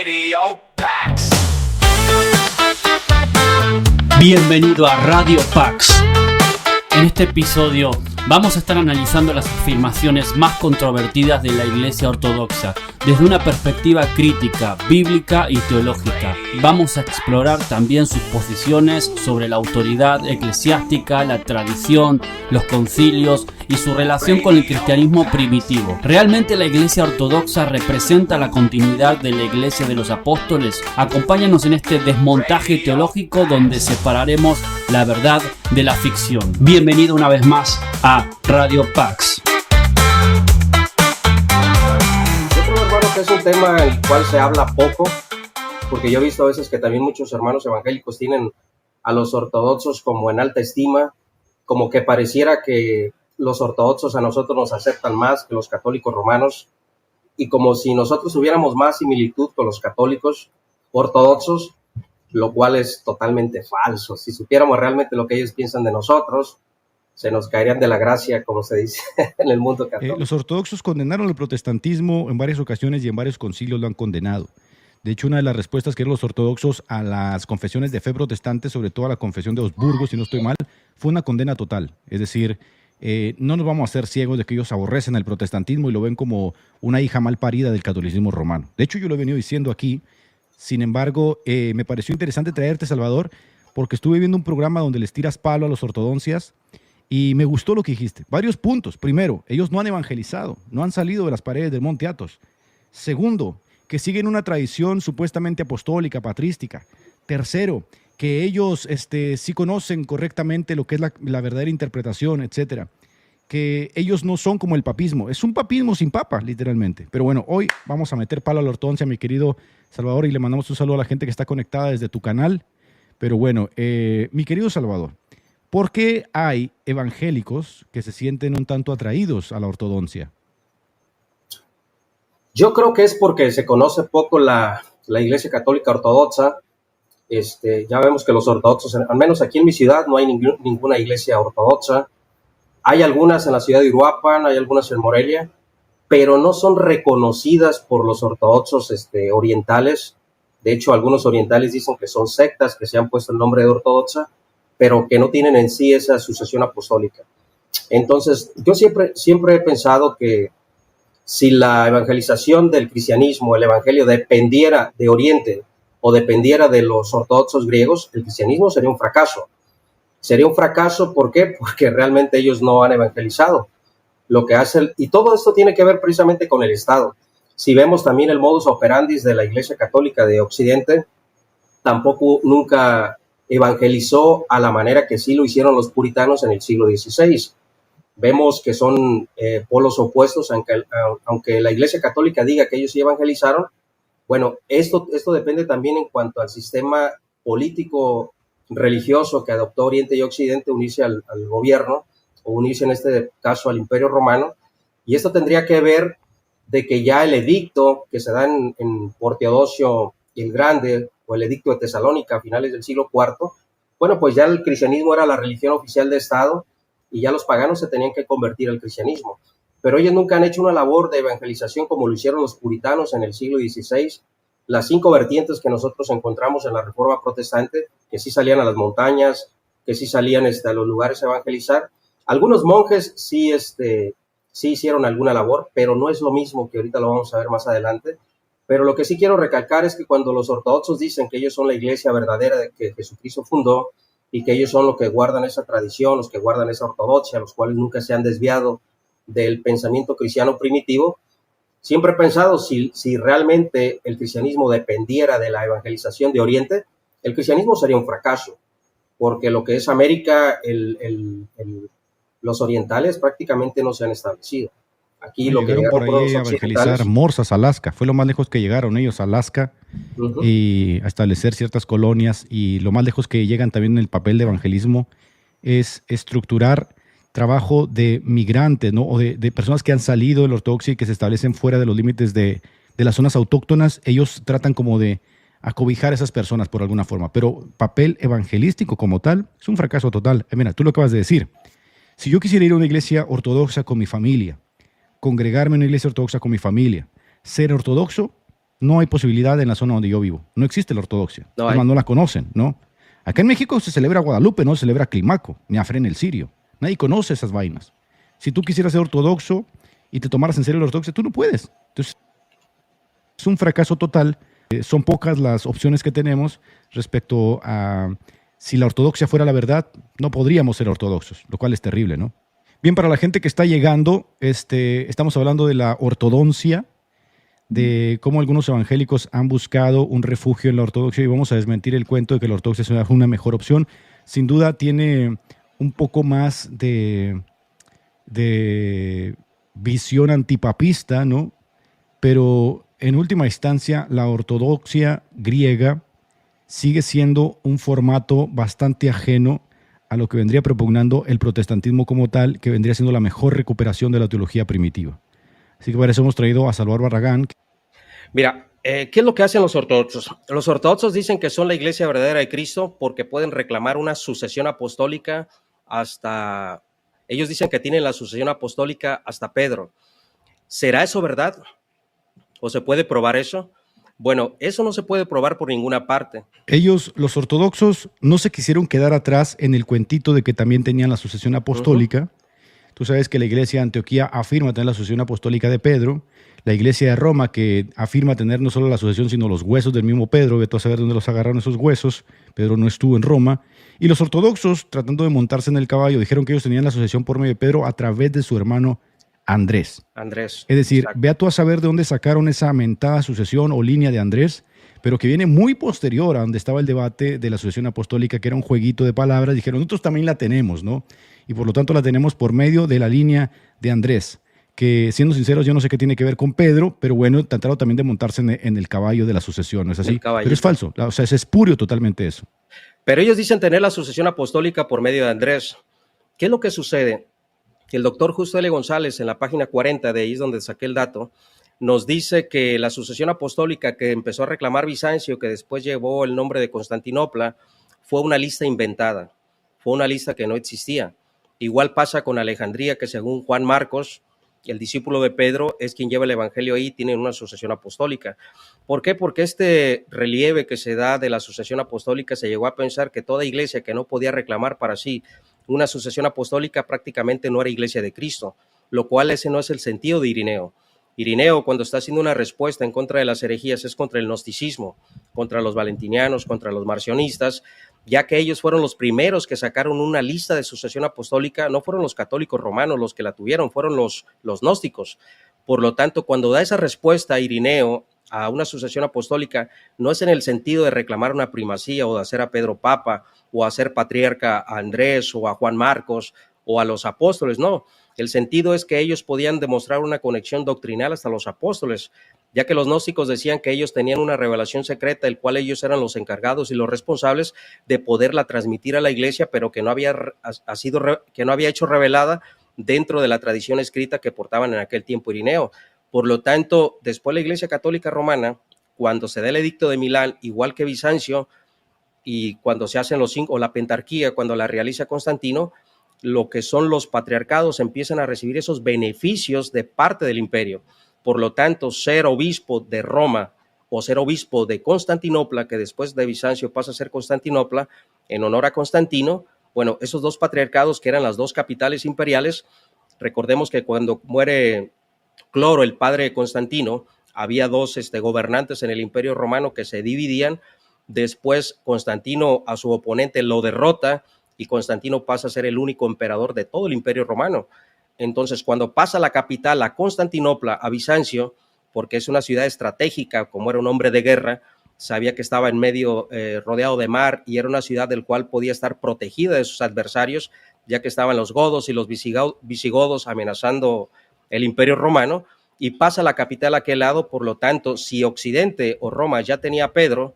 Radio Pax. Bienvenido a Radio Pax. En este episodio vamos a estar analizando las afirmaciones más controvertidas de la Iglesia Ortodoxa desde una perspectiva crítica, bíblica y teológica. Vamos a explorar también sus posiciones sobre la autoridad eclesiástica, la tradición, los concilios y su relación con el cristianismo primitivo. ¿Realmente la Iglesia Ortodoxa representa la continuidad de la Iglesia de los Apóstoles? Acompáñanos en este desmontaje teológico donde separaremos la verdad de la ficción. Bienvenido una vez más a Radio Pax. Yo creo, hermano, que es un tema del cual se habla poco, porque yo he visto a veces que también muchos hermanos evangélicos tienen a los ortodoxos como en alta estima, como que pareciera que los ortodoxos a nosotros nos aceptan más que los católicos romanos, y como si nosotros tuviéramos más similitud con los católicos ortodoxos, lo cual es totalmente falso. Si supiéramos realmente lo que ellos piensan de nosotros, se nos caerían de la gracia, como se dice en el mundo católico. Los ortodoxos condenaron el protestantismo en varias ocasiones y en varios concilios lo han condenado. De hecho, una de las respuestas que dieron los ortodoxos a las confesiones de fe protestantes, sobre todo a la confesión de Augsburgo, si no estoy mal, fue una condena total. Es decir, no nos vamos a hacer ciegos de que ellos aborrecen el protestantismo y lo ven como una hija mal parida del catolicismo romano. De hecho, yo lo he venido diciendo aquí. Sin embargo, me pareció interesante traerte, Salvador, porque estuve viendo un programa donde les tiras palo a los ortodoncias y me gustó lo que dijiste. Varios puntos. Primero, ellos no han evangelizado, no han salido de las paredes del Monte Athos. Segundo, que siguen una tradición supuestamente apostólica, patrística. Tercero, que ellos sí conocen correctamente lo que es la verdadera interpretación, etcétera. Que ellos no son como el papismo. Es un papismo sin papa, literalmente. Pero bueno, hoy vamos a meter palo a la ortodoncia, mi querido Salvador, y le mandamos un saludo a la gente que está conectada desde tu canal. Pero bueno, mi querido Salvador, ¿por qué hay evangélicos que se sienten un tanto atraídos a la ortodoncia? Yo creo que es porque se conoce poco la Iglesia Católica Ortodoxa. Ya vemos que los ortodoxos, al menos aquí en mi ciudad, no hay ninguna iglesia ortodoxa. Hay algunas en la ciudad de Uruapan, hay algunas en Morelia, pero no son reconocidas por los ortodoxos orientales. De hecho, algunos orientales dicen que son sectas que se han puesto el nombre de ortodoxa, pero que no tienen en sí esa sucesión apostólica. Entonces, yo siempre he pensado que si la evangelización del cristianismo, el evangelio, dependiera de Oriente o dependiera de los ortodoxos griegos, el cristianismo sería un fracaso. Sería un fracaso, ¿por qué? Porque realmente ellos no han evangelizado. Lo que hacen, y todo esto tiene que ver precisamente con el Estado. Si vemos también el modus operandi de la Iglesia Católica de Occidente, tampoco nunca evangelizó a la manera que sí lo hicieron los puritanos en el siglo XVI. Vemos que son polos opuestos, aunque la Iglesia Católica diga que ellos sí evangelizaron. Bueno, esto depende también en cuanto al sistema político religioso que adoptó Oriente y Occidente, unirse al gobierno, o unirse en este caso al Imperio Romano, y esto tendría que ver de que ya el edicto que se da por Teodosio el Grande, o el edicto de Tesalónica a finales del siglo IV, bueno, pues ya el cristianismo era la religión oficial de Estado, y ya los paganos se tenían que convertir al cristianismo. Pero ellos nunca han hecho una labor de evangelización como lo hicieron los puritanos en el siglo XVI. Las 5 vertientes que nosotros encontramos en la Reforma Protestante, que sí salían a las montañas, que sí salían a los lugares a evangelizar. Algunos monjes sí hicieron alguna labor, pero no es lo mismo, que ahorita lo vamos a ver más adelante. Pero lo que sí quiero recalcar es que cuando los ortodoxos dicen que ellos son la iglesia verdadera que Jesucristo fundó y que ellos son los que guardan esa tradición, los que guardan esa ortodoxia, los cuales nunca se han desviado del pensamiento cristiano primitivo, siempre he pensado, si realmente el cristianismo dependiera de la evangelización de Oriente, el cristianismo sería un fracaso, porque lo que es América, los orientales prácticamente no se han establecido. Aquí lo que llegaron por ahí a evangelizar Morsas, Alaska. Fue lo más lejos que llegaron ellos, Alaska, y a establecer ciertas colonias. Y lo más lejos que llegan también en el papel de evangelismo es estructurar trabajo de migrantes, ¿no? O de personas que han salido de la ortodoxia y que se establecen fuera de los límites de las zonas autóctonas. Ellos tratan como de acobijar a esas personas por alguna forma. Pero papel evangelístico como tal es un fracaso total. Mira, tú lo acabas de decir. Si yo quisiera ir a una iglesia ortodoxa con mi familia, congregarme en una iglesia ortodoxa con mi familia, ser ortodoxo, no hay posibilidad en la zona donde yo vivo. No existe la ortodoxia. No Además, hay. no la conocen, ¿no? Acá en México se celebra Guadalupe, no se celebra Climaco, ni Afren el Sirio. Nadie conoce esas vainas. Si tú quisieras ser ortodoxo y te tomaras en serio la ortodoxia, tú no puedes. Entonces, es un fracaso total. Son pocas las opciones que tenemos respecto a si la ortodoxia fuera la verdad, no podríamos ser ortodoxos, lo cual es terrible, ¿no? Bien, para la gente que está llegando, estamos hablando de la ortodoncia, de cómo algunos evangélicos han buscado un refugio en la ortodoxia y vamos a desmentir el cuento de que la ortodoxia es una mejor opción. Sin duda tiene un poco más de visión antipapista, ¿no? Pero en última instancia, la ortodoxia griega sigue siendo un formato bastante ajeno a lo que vendría propugnando el protestantismo como tal, que vendría siendo la mejor recuperación de la teología primitiva. Así que para eso hemos traído a Salvador Barragán. Mira, ¿qué es lo que hacen los ortodoxos? Los ortodoxos dicen que son la iglesia verdadera de Cristo porque pueden reclamar una sucesión apostólica hasta... Ellos dicen que tienen la sucesión apostólica hasta Pedro. ¿Será eso verdad? ¿O se puede probar eso? Bueno, eso no se puede probar por ninguna parte. Ellos, los ortodoxos, no se quisieron quedar atrás en el cuentito de que también tenían la sucesión apostólica. Tú sabes que la iglesia de Antioquía afirma tener la sucesión apostólica de Pedro. La iglesia de Roma, que afirma tener no solo la sucesión, sino los huesos del mismo Pedro. Vete a saber dónde los agarraron esos huesos. Pedro no estuvo en Roma. Y los ortodoxos, tratando de montarse en el caballo, dijeron que ellos tenían la sucesión por medio de Pedro a través de su hermano Andrés. Es decir, exacto. Ve tú a saber de dónde sacaron esa mentada sucesión o línea de Andrés, pero que viene muy posterior a donde estaba el debate de la sucesión apostólica, que era un jueguito de palabras. Dijeron, nosotros también la tenemos, ¿no? Y por lo tanto la tenemos por medio de la línea de Andrés, que siendo sinceros yo no sé qué tiene que ver con Pedro, pero bueno, trataron también de montarse en el caballo de la sucesión, ¿no es así? Pero es falso, o sea, es espurio totalmente eso. Pero ellos dicen tener la sucesión apostólica por medio de Andrés. ¿Qué es lo que sucede? Que el doctor Justo L. González, en la página 40, de ahí es donde saqué el dato, nos dice que la sucesión apostólica que empezó a reclamar Bizancio, que después llevó el nombre de Constantinopla, fue una lista inventada, fue una lista que no existía. Igual pasa con Alejandría, que según Juan Marcos, el discípulo de Pedro, es quien lleva el evangelio ahí, tienen una sucesión apostólica. ¿Por qué? Porque este relieve que se da de la sucesión apostólica se llegó a pensar que toda iglesia que no podía reclamar para sí una sucesión apostólica prácticamente no era iglesia de Cristo, lo cual ese no es el sentido de Irineo. Irineo, cuando está haciendo una respuesta en contra de las herejías, es contra el gnosticismo, contra los valentinianos, contra los marcionistas, ya que ellos fueron los primeros que sacaron una lista de sucesión apostólica. No fueron los católicos romanos los que la tuvieron, fueron los gnósticos. Por lo tanto, cuando da esa respuesta a Irineo a una sucesión apostólica, no es en el sentido de reclamar una primacía o de hacer a Pedro papa o hacer patriarca a Andrés o a Juan Marcos o a los apóstoles, no. El sentido es que ellos podían demostrar una conexión doctrinal hasta los apóstoles, ya que los gnósticos decían que ellos tenían una revelación secreta, el cual ellos eran los encargados y los responsables de poderla transmitir a la iglesia, pero que no había hecho revelada dentro de la tradición escrita que portaban en aquel tiempo Irineo. Por lo tanto, después la Iglesia Católica Romana, cuando se da el edicto de Milán, igual que Bizancio, y cuando se hacen o la pentarquía, cuando la realiza Constantino, lo que son los patriarcados empiezan a recibir esos beneficios de parte del imperio. Por lo tanto, ser obispo de Roma o ser obispo de Constantinopla, que después de Bizancio pasa a ser Constantinopla, en honor a Constantino, bueno, esos dos patriarcados que eran las dos capitales imperiales, recordemos que cuando muere Cloro, el padre de Constantino, había dos gobernantes en el imperio romano que se dividían. Después Constantino a su oponente lo derrota y Constantino pasa a ser el único emperador de todo el imperio romano. Entonces, cuando pasa la capital a Constantinopla, a Bizancio, porque es una ciudad estratégica, como era un hombre de guerra, sabía que estaba en medio, rodeado de mar, y era una ciudad del cual podía estar protegida de sus adversarios, ya que estaban los godos y los visigodos amenazando el imperio romano, y pasa la capital a aquel lado. Por lo tanto, si Occidente o Roma ya tenía a Pedro,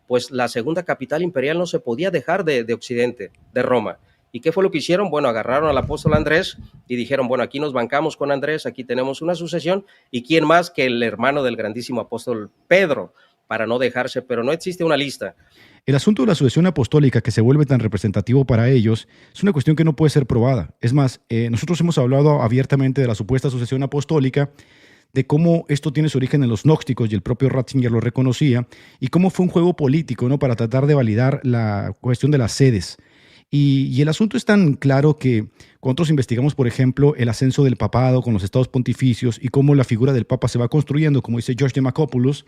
pues la segunda capital imperial no se podía dejar de Occidente, de Roma. ¿Y qué fue lo que hicieron? Bueno, agarraron al apóstol Andrés y dijeron, bueno, aquí nos bancamos con Andrés, aquí tenemos una sucesión, y quién más que el hermano del grandísimo apóstol Pedro, para no dejarse, pero no existe una lista. El asunto de la sucesión apostólica, que se vuelve tan representativo para ellos, es una cuestión que no puede ser probada. Es más, nosotros hemos hablado abiertamente de la supuesta sucesión apostólica de cómo esto tiene su origen en los gnósticos, y el propio Ratzinger lo reconocía, y cómo fue un juego político, ¿no?, para tratar de validar la cuestión de las sedes. Y el asunto es tan claro que cuando nosotros investigamos, por ejemplo, el ascenso del papado con los estados pontificios y cómo la figura del papa se va construyendo, como dice George Demacopoulos,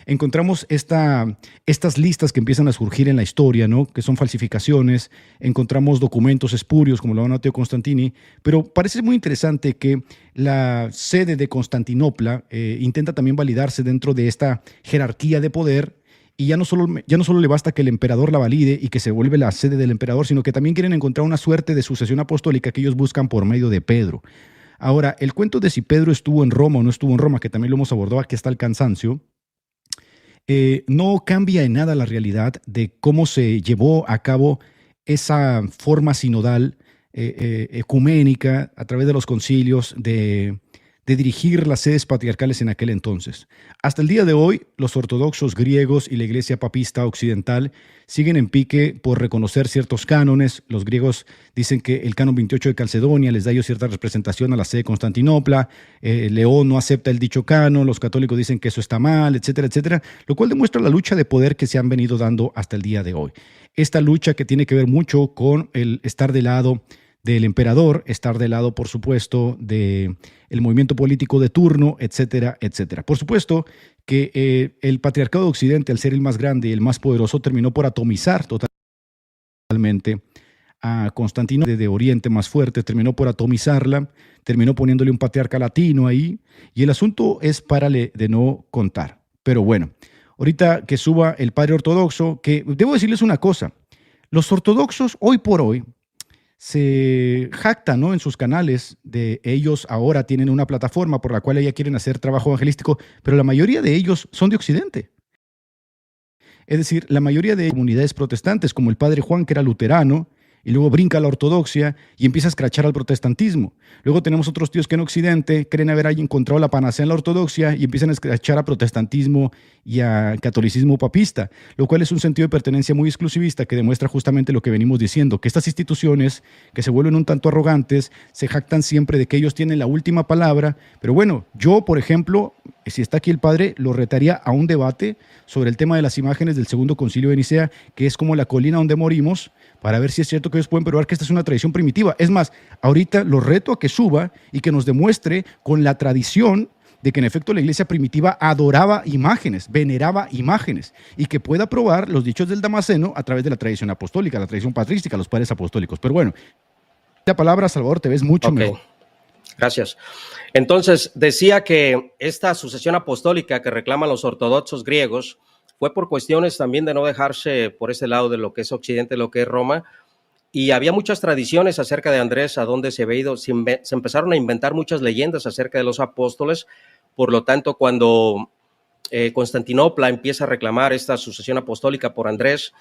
encontramos estas listas que empiezan a surgir en la historia, ¿no?, que son falsificaciones. Encontramos documentos espurios, como lo anotó Matteo Constantini, pero parece muy interesante que la sede de Constantinopla intenta también validarse dentro de esta jerarquía de poder, y ya no solo le basta que el emperador la valide y que se vuelve la sede del emperador, sino que también quieren encontrar una suerte de sucesión apostólica que ellos buscan por medio de Pedro. Ahora, el cuento de si Pedro estuvo en Roma o no estuvo en Roma, que también lo hemos abordado aquí hasta el cansancio, no cambia en nada la realidad de cómo se llevó a cabo esa forma sinodal, ecuménica, a través de los concilios, de dirigir las sedes patriarcales en aquel entonces. Hasta el día de hoy, los ortodoxos griegos y la Iglesia papista occidental siguen en pique por reconocer ciertos cánones. Los griegos dicen que el canon 28 de Calcedonia les da ellos cierta representación a la sede de Constantinopla. León no acepta el dicho canon, los católicos dicen que eso está mal, etcétera, etcétera, lo cual demuestra la lucha de poder que se han venido dando hasta el día de hoy. Esta lucha que tiene que ver mucho con el estar del lado del emperador, estar del lado, por supuesto, del movimiento político de turno, etcétera, etcétera. Por supuesto que el patriarcado de Occidente, al ser el más grande y el más poderoso, terminó por atomizar totalmente a Constantinopla, de Oriente más fuerte, terminó por atomizarla, terminó poniéndole un patriarca latino ahí, y el asunto es párale de no contar. Pero bueno, ahorita que suba el padre ortodoxo, que debo decirles una cosa, los ortodoxos hoy por hoy se jactan, ¿no?, en sus canales de ellos ahora tienen una plataforma por la cual ellos quieren hacer trabajo evangelístico, pero la mayoría de ellos son de Occidente. Es decir, la mayoría de comunidades protestantes, como el padre Juan, que era luterano, y luego brinca a la ortodoxia y empieza a escrachar al protestantismo. Luego tenemos otros tíos que en Occidente creen haber ahí encontrado la panacea en la ortodoxia y empiezan a escrachar a protestantismo y a catolicismo papista, lo cual es un sentido de pertenencia muy exclusivista que demuestra justamente lo que venimos diciendo, que estas instituciones que se vuelven un tanto arrogantes se jactan siempre de que ellos tienen la última palabra. Pero bueno, yo, por ejemplo, si está aquí el padre, lo retaría a un debate sobre el tema de las imágenes del Segundo Concilio de Nicea, que es como la colina donde morimos, para ver si es cierto que ellos pueden probar que esta es una tradición primitiva. Es más, ahorita lo reto a que suba y que nos demuestre con la tradición de que en efecto la iglesia primitiva adoraba imágenes, veneraba imágenes, y que pueda probar los dichos del Damasceno a través de la tradición apostólica, la tradición patrística, los padres apostólicos. Pero bueno, la palabra, Salvador, te ves mucho mejor. Gracias. Entonces, decía que esta sucesión apostólica que reclaman los ortodoxos griegos fue por cuestiones también de no dejarse por ese lado de lo que es Occidente, lo que es Roma, y había muchas tradiciones acerca de Andrés, a donde se había ido, se empezaron a inventar muchas leyendas acerca de los apóstoles. Por lo tanto, cuando Constantinopla empieza a reclamar esta sucesión apostólica por Andrés,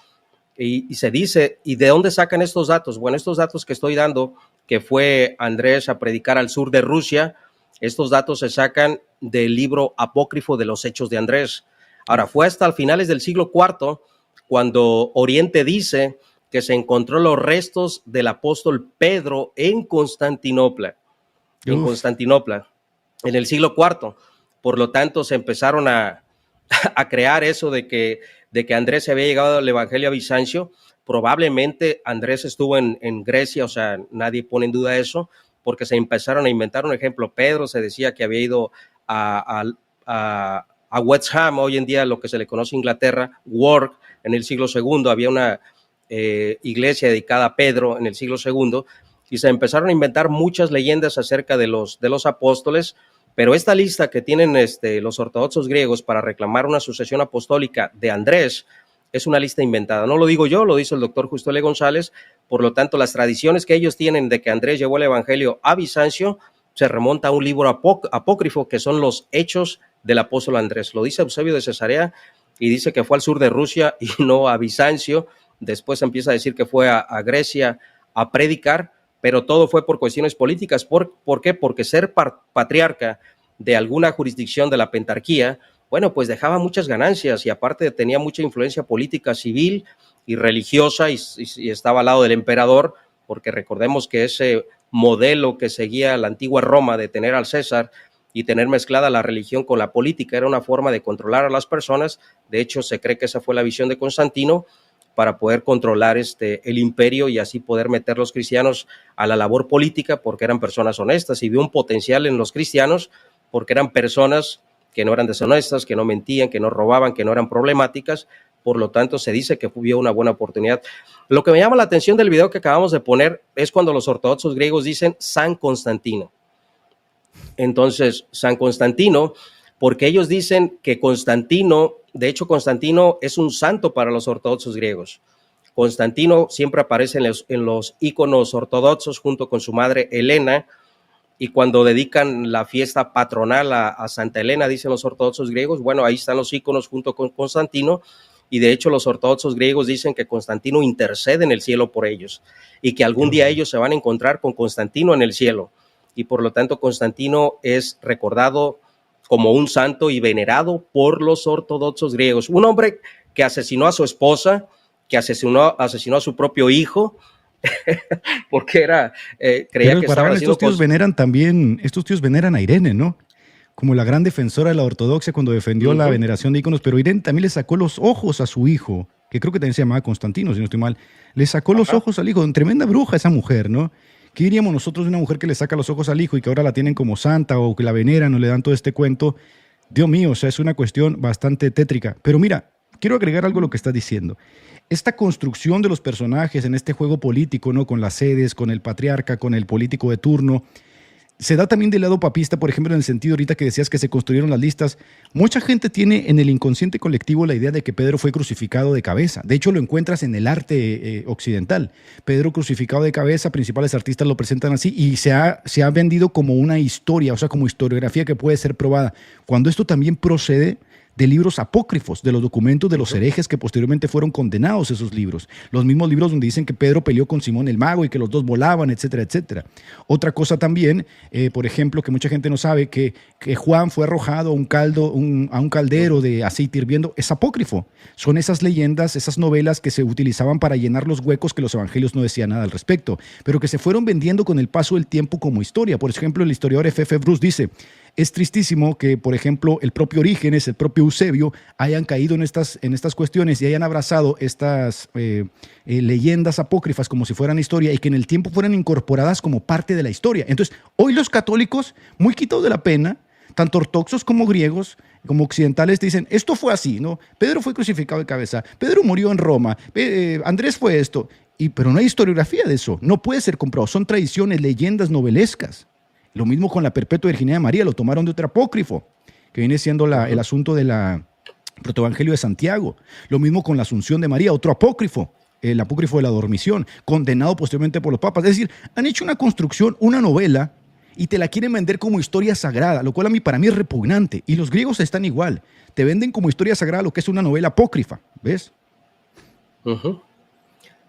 y se dice, ¿y de dónde sacan estos datos? Bueno, estos datos que estoy dando, que fue Andrés a predicar al sur de Rusia, estos datos se sacan del libro apócrifo de los Hechos de Andrés. Ahora, fue hasta finales del siglo IV cuando Oriente dice que se encontró los restos del apóstol Pedro en Constantinopla, en el siglo IV. Por lo tanto, se empezaron a crear eso de que Andrés se había llegado al evangelio a Bizancio. Probablemente Andrés estuvo en Grecia, o sea, nadie pone en duda eso, porque se empezaron a inventar un ejemplo. Pedro se decía que había ido a West Ham, hoy en día lo que se le conoce Inglaterra, Wark, en el siglo II, había una iglesia dedicada a Pedro en el siglo II, y se empezaron a inventar muchas leyendas acerca de los apóstoles. Pero esta lista que tienen los ortodoxos griegos para reclamar una sucesión apostólica de Andrés es una lista inventada. No lo digo yo, lo dice el doctor Justo L. González. Por lo tanto, las tradiciones que ellos tienen de que Andrés llevó el evangelio a Bizancio se remonta a un libro apócrifo que son los Hechos del apóstol Andrés. Lo dice Eusebio de Cesarea y dice que fue al sur de Rusia y no a Bizancio. Después empieza a decir que fue a Grecia a predicar, pero todo fue por cuestiones políticas. ¿Por qué? Porque ser patriarca de alguna jurisdicción de la pentarquía, bueno, pues dejaba muchas ganancias y aparte tenía mucha influencia política, civil y religiosa, y estaba al lado del emperador, porque recordemos que ese modelo que seguía la antigua Roma de tener al César y tener mezclada la religión con la política era una forma de controlar a las personas. De hecho, se cree que esa fue la visión de Constantino para poder controlar el imperio y así poder meter los cristianos a la labor política, porque eran personas honestas, y vio un potencial en los cristianos porque eran personas que no eran deshonestas, que no mentían, que no robaban, que no eran problemáticas. Por lo tanto, se dice que vio una buena oportunidad. Lo que me llama la atención del video que acabamos de poner es cuando los ortodoxos griegos dicen San Constantino. Entonces, San Constantino, porque ellos dicen que Constantino, de hecho Constantino es un santo para los ortodoxos griegos. Constantino siempre aparece en los íconos ortodoxos junto con su madre Helena, y cuando dedican la fiesta patronal a Santa Helena, dicen los ortodoxos griegos, bueno, ahí están los íconos junto con Constantino, y de hecho los ortodoxos griegos dicen que Constantino intercede en el cielo por ellos, y que algún día ellos se van a encontrar con Constantino en el cielo, y por lo tanto Constantino es recordado como un santo y venerado por los ortodoxos griegos. Un hombre que asesinó a su esposa, que asesinó a su propio hijo, porque creía que estaba haciendo estos tíos veneran a Irene, ¿no? Como la gran defensora de la ortodoxia cuando defendió la veneración de íconos, pero Irene también le sacó los ojos a su hijo, que creo que también se llamaba Constantino, si no estoy mal. Le sacó los ojos al hijo, tremenda bruja esa mujer, ¿no? ¿Qué diríamos nosotros de una mujer que le saca los ojos al hijo y que ahora la tienen como santa o que la veneran o le dan todo este cuento? Dios mío, o sea, es una cuestión bastante tétrica. Pero mira, quiero agregar algo a lo que estás diciendo. Esta construcción de los personajes en este juego político, ¿no? Con las sedes, con el patriarca, con el político de turno, se da también del lado papista, por ejemplo, en el sentido ahorita que decías que se construyeron las listas. Mucha gente tiene en el inconsciente colectivo la idea de que Pedro fue crucificado de cabeza. De hecho, lo encuentras en el arte occidental. Pedro crucificado de cabeza, principales artistas lo presentan así y se ha vendido como una historia, o sea, como historiografía que puede ser probada. Cuando esto también procede de libros apócrifos, de los documentos de los herejes que posteriormente fueron condenados esos libros. Los mismos libros donde dicen que Pedro peleó con Simón el Mago y que los dos volaban, etcétera, etcétera. Otra cosa también, por ejemplo, que mucha gente no sabe, que Juan fue arrojado a un caldero de aceite hirviendo, es apócrifo. Son esas leyendas, esas novelas que se utilizaban para llenar los huecos que los evangelios no decían nada al respecto, pero que se fueron vendiendo con el paso del tiempo como historia. Por ejemplo, el historiador F.F. Bruce dice: es tristísimo que, por ejemplo, el propio Orígenes, el propio Eusebio, hayan caído en estas cuestiones y hayan abrazado estas leyendas apócrifas como si fueran historia y que en el tiempo fueran incorporadas como parte de la historia. Entonces, hoy los católicos, muy quitados de la pena, tanto ortodoxos como griegos, como occidentales, te dicen, esto fue así, ¿no? Pedro fue crucificado de cabeza, Pedro murió en Roma, Andrés fue esto, pero no hay historiografía de eso, no puede ser comprado, son tradiciones, leyendas novelescas. Lo mismo con la perpetua virginidad de María, lo tomaron de otro apócrifo, que viene siendo el asunto de la protoevangelio de Santiago. Lo mismo con la Asunción de María, otro apócrifo, el apócrifo de la dormición, condenado posteriormente por los papas. Es decir, han hecho una construcción, una novela, y te la quieren vender como historia sagrada, lo cual para mí es repugnante. Y los griegos están igual, te venden como historia sagrada lo que es una novela apócrifa, ¿ves?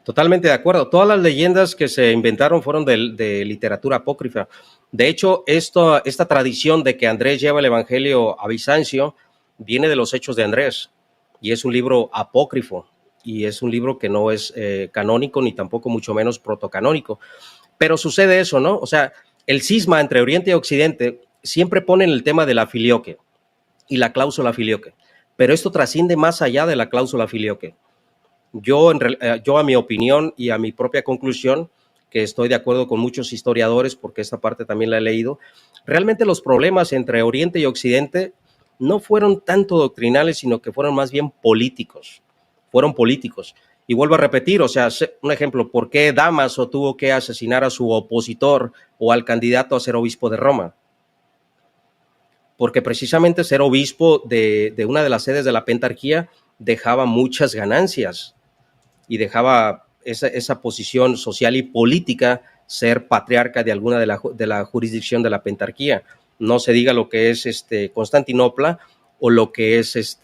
Totalmente de acuerdo. Todas las leyendas que se inventaron fueron de literatura apócrifa. De hecho, esta tradición de que Andrés lleva el evangelio a Bizancio viene de los Hechos de Andrés, y es un libro apócrifo, y es un libro que no es canónico, ni tampoco mucho menos protocanónico. Pero sucede eso, ¿no? O sea, el cisma entre Oriente y Occidente siempre pone el tema de la filioque y la cláusula filioque, pero esto trasciende más allá de la cláusula filioque. Yo a mi opinión y a mi propia conclusión, que estoy de acuerdo con muchos historiadores, porque esta parte también la he leído, realmente los problemas entre Oriente y Occidente no fueron tanto doctrinales, sino que fueron más bien políticos. Fueron políticos. Y vuelvo a repetir, o sea, un ejemplo, ¿por qué Dámaso tuvo que asesinar a su opositor o al candidato a ser obispo de Roma? Porque precisamente ser obispo de una de las sedes de la Pentarquía dejaba muchas ganancias y dejaba esa posición social y política, ser patriarca de alguna de la jurisdicción de la Pentarquía. No se diga lo que es Constantinopla o lo que es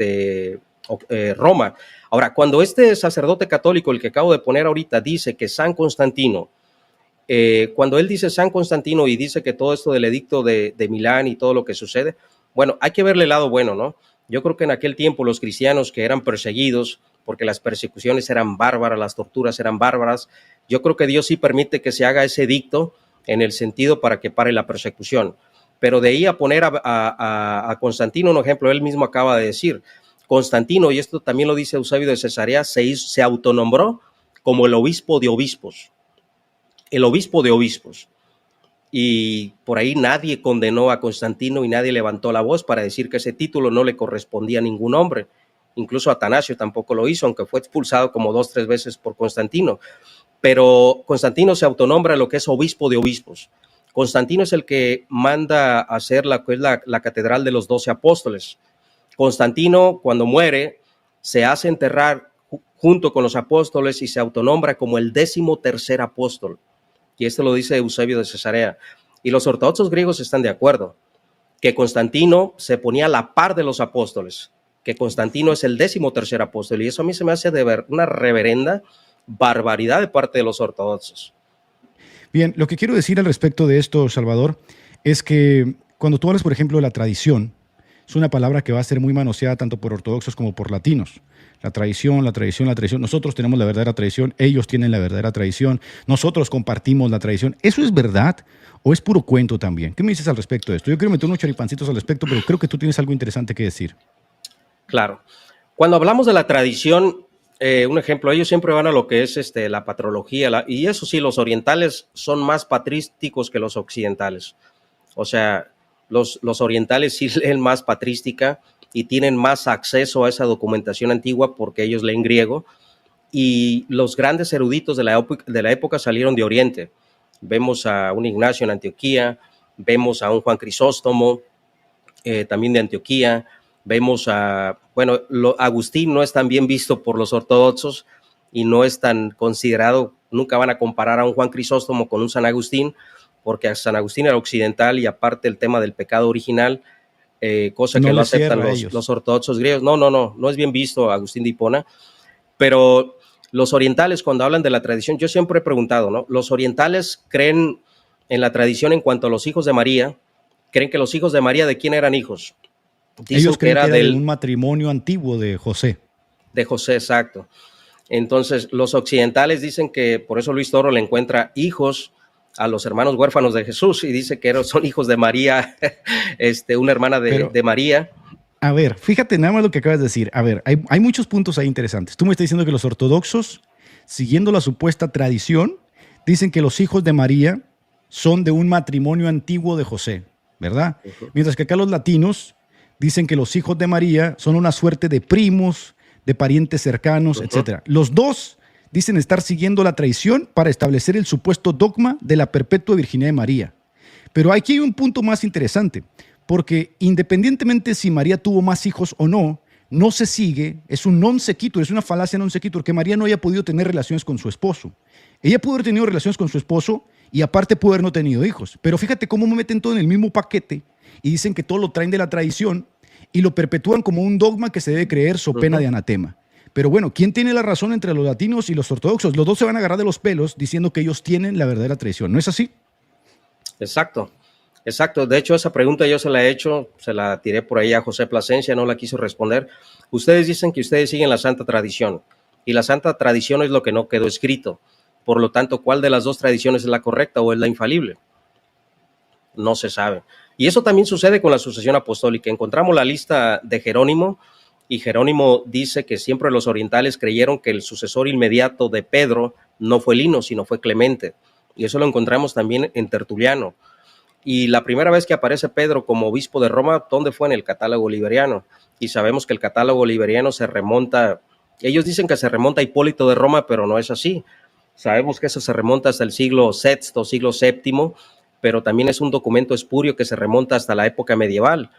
Roma. Ahora, cuando este sacerdote católico, el que acabo de poner ahorita, dice que San Constantino, cuando él dice San Constantino y dice que todo esto del edicto de Milán y todo lo que sucede, bueno, hay que verle el lado bueno, ¿no? Yo creo que en aquel tiempo los cristianos que eran perseguidos, porque las persecuciones eran bárbaras, las torturas eran bárbaras, yo creo que Dios sí permite que se haga ese edicto en el sentido para que pare la persecución. Pero de ahí a poner a Constantino un ejemplo, él mismo acaba de decir, Constantino, y esto también lo dice Eusebio de Cesarea, se autonombró como el obispo de obispos. El obispo de obispos. Y por ahí nadie condenó a Constantino y nadie levantó la voz para decir que ese título no le correspondía a ningún hombre. Incluso Atanasio tampoco lo hizo, aunque fue expulsado como 2 o 3 veces por Constantino. Pero Constantino se autonombra lo que es obispo de obispos. Constantino es el que manda hacer la catedral de los 12 apóstoles. Constantino, cuando muere, se hace enterrar junto con los apóstoles y se autonombra como el 13º apóstol. Y esto lo dice Eusebio de Cesarea. Y los ortodoxos griegos están de acuerdo, que Constantino se ponía a la par de los apóstoles, que Constantino es el 13º apóstol. Y eso a mí se me hace de ver una reverenda barbaridad de parte de los ortodoxos. Bien, lo que quiero decir al respecto de esto, Salvador, es que cuando tú hablas, por ejemplo, de la tradición, es una palabra que va a ser muy manoseada tanto por ortodoxos como por latinos. La tradición, la tradición, la tradición. Nosotros tenemos la verdadera tradición, ellos tienen la verdadera tradición, nosotros compartimos la tradición. ¿Eso es verdad o es puro cuento también? ¿Qué me dices al respecto de esto? Yo quiero meter unos choripancitos al respecto, pero creo que tú tienes algo interesante que decir. Claro. Cuando hablamos de la tradición, un ejemplo, ellos siempre van a lo que es la patrología, y eso sí, los orientales son más patrísticos que los occidentales. O sea, los orientales sí leen más patrística y tienen más acceso a esa documentación antigua porque ellos leen griego, y los grandes eruditos de la época salieron de Oriente. Vemos a un Ignacio en Antioquía, vemos a un Juan Crisóstomo, también de Antioquía, vemos a, bueno, Agustín no es tan bien visto por los ortodoxos y no es tan considerado, nunca van a comparar a un Juan Crisóstomo con un San Agustín, porque San Agustín era occidental y aparte el tema del pecado original, cosa que no aceptan los ortodoxos griegos. No es bien visto Agustín de Hipona, pero los orientales cuando hablan de la tradición, yo siempre he preguntado, ¿no? Los orientales creen en la tradición en cuanto a los hijos de María, creen que los hijos de María, ¿de quién eran hijos? Dicen ellos creen que era de un matrimonio antiguo de José. De José, exacto. Entonces, los occidentales dicen que, por eso Luis Toro le encuentra hijos a los hermanos huérfanos de Jesús y dice que son hijos de María, una hermana de María. A ver, fíjate nada más lo que acabas de decir. A ver, hay muchos puntos ahí interesantes. Tú me estás diciendo que los ortodoxos, siguiendo la supuesta tradición, dicen que los hijos de María son de un matrimonio antiguo de José, ¿verdad? Uh-huh. Mientras que acá los latinos dicen que los hijos de María son una suerte de primos, de parientes cercanos, etc. Los dos dicen estar siguiendo la tradición para establecer el supuesto dogma de la perpetua virginidad de María. Pero aquí hay un punto más interesante, porque independientemente si María tuvo más hijos o no, no se sigue, es un non sequitur, es una falacia non sequitur, que María no haya podido tener relaciones con su esposo. Ella pudo haber tenido relaciones con su esposo y aparte pudo haber no tenido hijos. Pero fíjate cómo me meten todo en el mismo paquete y dicen que todo lo traen de la tradición y lo perpetúan como un dogma que se debe creer so pena de anatema. Pero bueno, ¿quién tiene la razón entre los latinos y los ortodoxos? Los dos se van a agarrar de los pelos diciendo que ellos tienen la verdadera tradición. ¿No es así? Exacto. De hecho, esa pregunta yo se la he hecho, se la tiré por ahí a José Plasencia, no la quiso responder. Ustedes dicen que ustedes siguen la santa tradición y la santa tradición es lo que no quedó escrito. Por lo tanto, ¿cuál de las dos tradiciones es la correcta o es la infalible? No se sabe. Y eso también sucede con la sucesión apostólica. Encontramos la lista de Jerónimo y Jerónimo dice que siempre los orientales creyeron que el sucesor inmediato de Pedro no fue Lino, sino fue Clemente. Y eso lo encontramos también en Tertuliano. Y la primera vez que aparece Pedro como obispo de Roma, ¿dónde fue? En el catálogo liberiano. Y sabemos que el catálogo liberiano se remonta, ellos dicen que se remonta a Hipólito de Roma, pero no es así. Sabemos que eso se remonta hasta el siglo VI, siglo VII, pero también es un documento espurio que se remonta hasta la época medieval.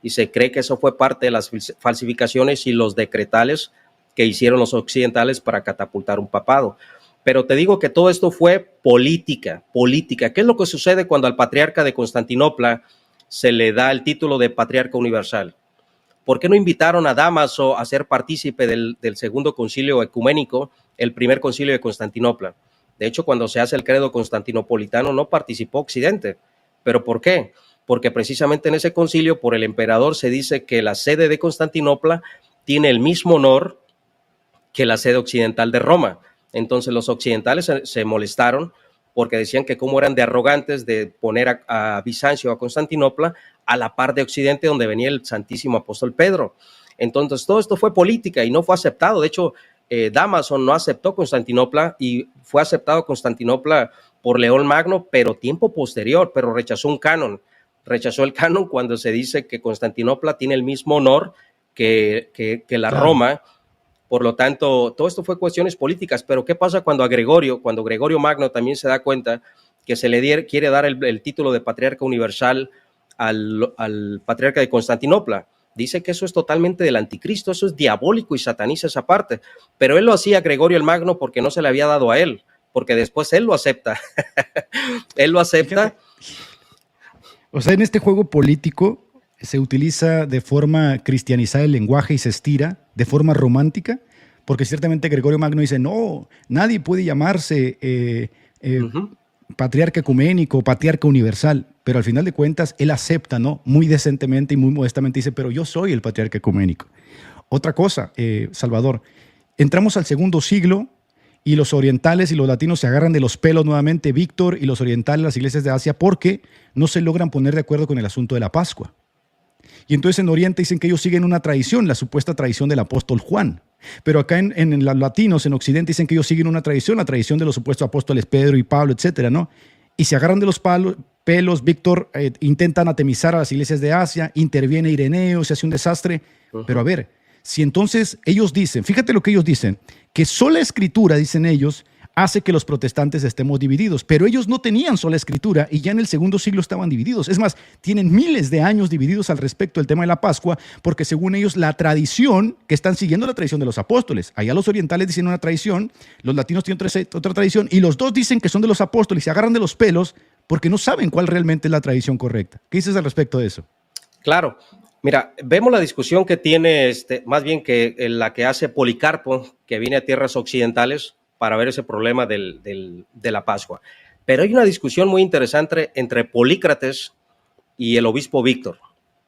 Y se cree que eso fue parte de las falsificaciones y los decretales que hicieron los occidentales para catapultar un papado. Pero te digo que todo esto fue política. ¿Qué es lo que sucede cuando al patriarca de Constantinopla se le da el título de patriarca universal? ¿Por qué no invitaron a Dámaso a ser partícipe del segundo concilio ecuménico, el primer concilio de Constantinopla? De hecho, cuando se hace el credo constantinopolitano no participó Occidente. ¿Pero por qué? Porque precisamente en ese concilio, por el emperador, se dice que la sede de Constantinopla tiene el mismo honor que la sede occidental de Roma. Entonces los occidentales se molestaron porque decían que cómo eran de arrogantes de poner a Bizancio, a Constantinopla, a la par de Occidente, donde venía el Santísimo Apóstol Pedro. Entonces, todo esto fue política y no fue aceptado. De hecho, Dámaso no aceptó Constantinopla y fue aceptado Constantinopla por León Magno, pero tiempo posterior, pero rechazó un canon. Rechazó el canon cuando se dice que Constantinopla tiene el mismo honor que la Roma. Por lo tanto, todo esto fue cuestiones políticas, pero ¿qué pasa cuando Gregorio Magno también se da cuenta que se le quiere dar el título de patriarca universal al patriarca de Constantinopla? Dice que eso es totalmente del anticristo, eso es diabólico y sataniza esa parte, pero él lo hacía Gregorio el Magno porque no se le había dado a él, porque después él lo acepta. Él lo acepta. O sea, en este juego político se utiliza de forma cristianizada el lenguaje y se estira de forma romántica, porque ciertamente Gregorio Magno dice, no, nadie puede llamarse patriarca ecuménico, patriarca universal, pero al final de cuentas él acepta, ¿no? Muy decentemente y muy modestamente dice, pero yo soy el patriarca ecuménico. Otra cosa, Salvador, entramos al segundo siglo y los orientales y los latinos se agarran de los pelos nuevamente, Víctor y los orientales, las iglesias de Asia, porque no se logran poner de acuerdo con el asunto de la Pascua. Y entonces en Oriente dicen que ellos siguen una tradición, la supuesta tradición del apóstol Juan. Pero acá en los latinos, en Occidente, dicen que ellos siguen una tradición, la tradición de los supuestos apóstoles Pedro y Pablo, etcétera, ¿no? Y se agarran de los pelos, Víctor, intentan atemizar a las iglesias de Asia, interviene Ireneo, se hace un desastre. Pero a ver, si entonces ellos dicen, fíjate lo que ellos dicen, que sola escritura, dicen ellos, hace que los protestantes estemos divididos, pero ellos no tenían sola escritura y ya en el segundo siglo estaban divididos. Es más, tienen miles de años divididos al respecto del tema de la Pascua, porque según ellos la tradición, que están siguiendo la tradición de los apóstoles, allá los orientales dicen una tradición, los latinos tienen otra tradición, y los dos dicen que son de los apóstoles y se agarran de los pelos porque no saben cuál realmente es la tradición correcta. ¿Qué dices al respecto de eso? Claro. Mira, vemos la discusión que tiene, más bien que la que hace Policarpo, que viene a tierras occidentales, para ver ese problema de la Pascua. Pero hay una discusión muy interesante entre Polícrates y el obispo Víctor.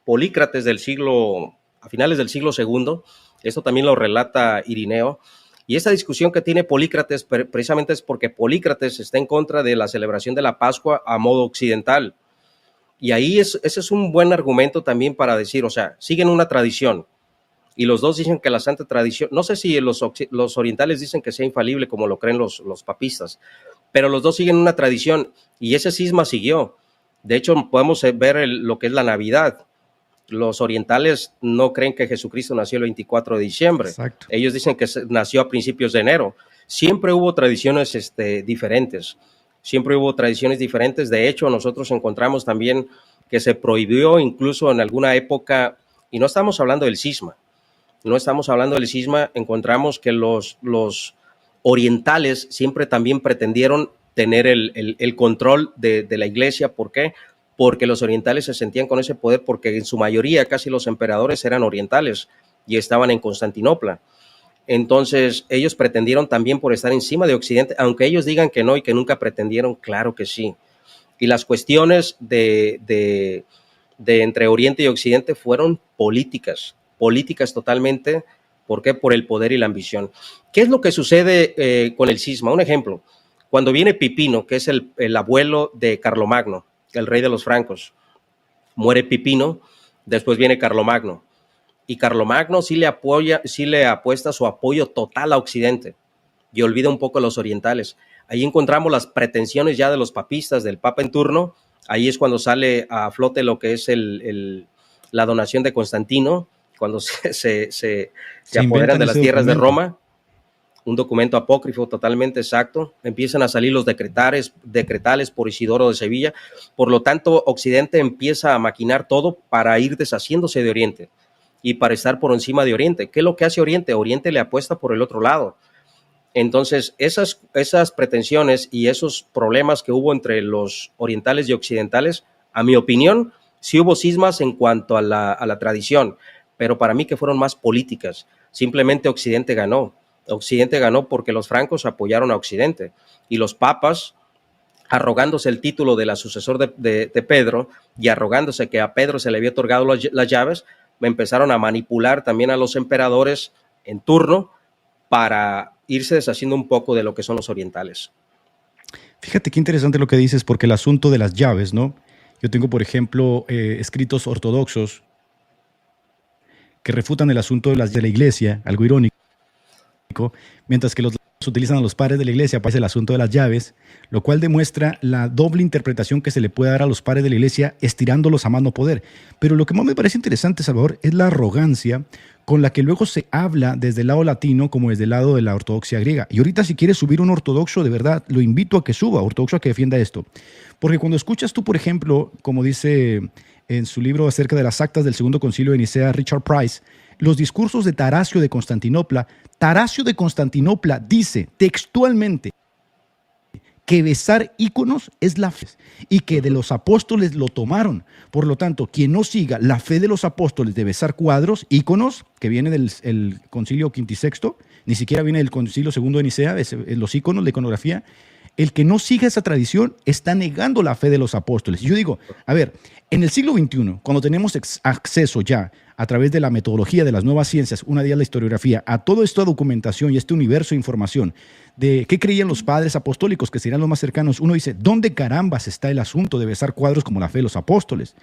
Polícrates a finales del siglo II, esto también lo relata Irineo, y esta discusión que tiene Polícrates precisamente es porque Polícrates está en contra de la celebración de la Pascua a modo occidental. Y ahí ese es un buen argumento también para decir, o sea, siguen una tradición. Y los dos dicen que la santa tradición, no sé si los orientales dicen que sea infalible como lo creen los papistas, pero los dos siguen una tradición y ese cisma siguió. De hecho, podemos ver lo que es la Navidad. Los orientales no creen que Jesucristo nació el 24 de diciembre. Exacto. Ellos dicen que nació a principios de enero. Siempre hubo tradiciones diferentes. Siempre hubo tradiciones diferentes. De hecho, nosotros encontramos también que se prohibió incluso en alguna época, y no estamos hablando del cisma, encontramos que los orientales siempre también pretendieron tener el control de la iglesia. ¿Por qué? Porque los orientales se sentían con ese poder, porque en su mayoría casi los emperadores eran orientales y estaban en Constantinopla. Entonces ellos pretendieron también por estar encima de Occidente, aunque ellos digan que no y que nunca pretendieron, claro que sí. Y las cuestiones de entre Oriente y Occidente fueron políticas totalmente. ¿Por qué? Por el poder y la ambición. ¿Qué es lo que sucede con el cisma? Un ejemplo, cuando viene Pipino, que es el abuelo de Carlomagno, el rey de los francos, muere Pipino, después viene Carlomagno, y Carlomagno sí le apuesta su apoyo total a Occidente, y olvida un poco a los orientales. Ahí encontramos las pretensiones ya de los papistas, del papa en turno. Ahí es cuando sale a flote lo que es la donación de Constantino, cuando se apoderan de las tierras de Roma, un documento apócrifo totalmente exacto. Empiezan a salir los decretales por Isidoro de Sevilla. Por lo tanto, Occidente empieza a maquinar todo para ir deshaciéndose de Oriente y para estar por encima de Oriente. ¿Qué es lo que hace Oriente? Oriente le apuesta por el otro lado. Entonces, esas pretensiones y esos problemas que hubo entre los orientales y occidentales, a mi opinión, sí hubo cismas en cuanto a la tradición, pero para mí que fueron más políticas. Simplemente Occidente ganó. Occidente ganó porque los francos apoyaron a Occidente y los papas, arrogándose el título de la sucesor de Pedro y arrogándose que a Pedro se le había otorgado las llaves, empezaron a manipular también a los emperadores en turno para irse deshaciendo un poco de lo que son los orientales. Fíjate qué interesante lo que dices, porque el asunto de las llaves, ¿no? Yo tengo, por ejemplo, escritos ortodoxos que refutan el asunto de la iglesia, algo irónico, mientras que los utilizan a los padres de la iglesia, aparece el asunto de las llaves, lo cual demuestra la doble interpretación que se le puede dar a los padres de la iglesia estirándolos a más no poder. Pero lo que más me parece interesante, Salvador, es la arrogancia con la que luego se habla desde el lado latino como desde el lado de la ortodoxia griega. Y ahorita si quieres subir un ortodoxo, de verdad, lo invito a que suba, ortodoxo a que defienda esto. Porque cuando escuchas tú, por ejemplo, como dice en su libro acerca de las actas del Segundo Concilio de Nicea, Richard Price, los discursos de Tarasio de Constantinopla dice textualmente que besar íconos es la fe y que de los apóstoles lo tomaron. Por lo tanto, quien no siga la fe de los apóstoles de besar cuadros, íconos, que viene del concilio quinto y sexto, ni siquiera viene del concilio segundo de Nicea, los íconos, la iconografía, el que no siga esa tradición está negando la fe de los apóstoles. Y yo digo, a ver, en el siglo XXI, cuando tenemos acceso ya a través de la metodología de las nuevas ciencias, una de ellas la historiografía, a toda esta documentación y este universo de información de qué creían los padres apostólicos, que serían los más cercanos, uno dice, ¿dónde carambas está el asunto de besar cuadros como la fe de los apóstoles?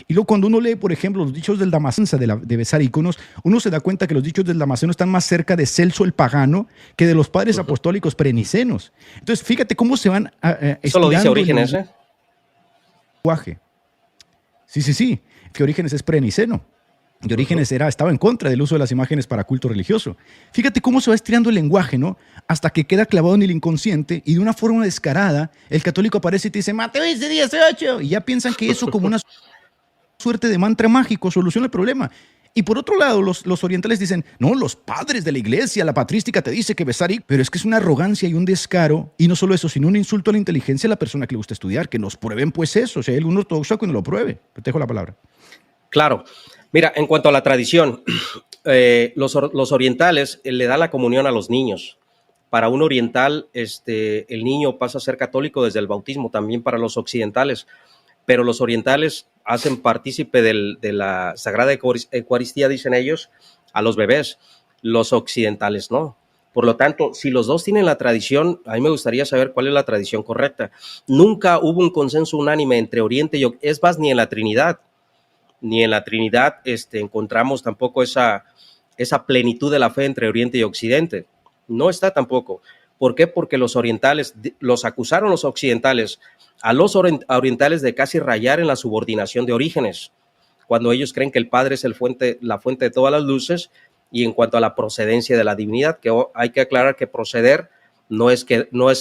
Y luego cuando uno lee, por ejemplo, los dichos del Damasceno de besar íconos, uno se da cuenta que los dichos del Damasceno están más cerca de Celso el pagano que de los padres apostólicos prenicenos. Entonces, fíjate cómo se van eso lo dice Orígenes, ¿eh? Sí, que Orígenes es preniceno. De Orígenes estaba en contra del uso de las imágenes para culto religioso. Fíjate cómo se va estirando el lenguaje, ¿no? Hasta que queda clavado en el inconsciente y de una forma descarada, el católico aparece y te dice, Mateo dice 18, y ya piensan que eso como una suerte de mantra mágico soluciona el problema. Y por otro lado, los orientales dicen, no, los padres de la iglesia, la patrística te dice que besar, pero es que es una arrogancia y un descaro, y no solo eso, sino un insulto a la inteligencia de la persona que le gusta estudiar, que nos prueben pues eso, o sea, hay algún ortodoxo que no lo pruebe. Te dejo la palabra. Claro. Mira, en cuanto a la tradición, los orientales le dan la comunión a los niños. Para un oriental, el niño pasa a ser católico desde el bautismo, también para los occidentales, pero los orientales hacen partícipe de la Sagrada Eucaristía, dicen ellos, a los bebés, los occidentales no. Por lo tanto, si los dos tienen la tradición, a mí me gustaría saber cuál es la tradición correcta. Nunca hubo un consenso unánime entre Oriente y Occidente, es más, ni en la Trinidad encontramos tampoco esa plenitud de la fe entre Oriente y Occidente. No está tampoco. ¿Por qué? Porque los orientales, los acusaron los occidentales a los orientales de casi rayar en la subordinación de Orígenes, cuando ellos creen que el Padre es la fuente de todas las luces, y en cuanto a la procedencia de la divinidad, que hay que aclarar que proceder no es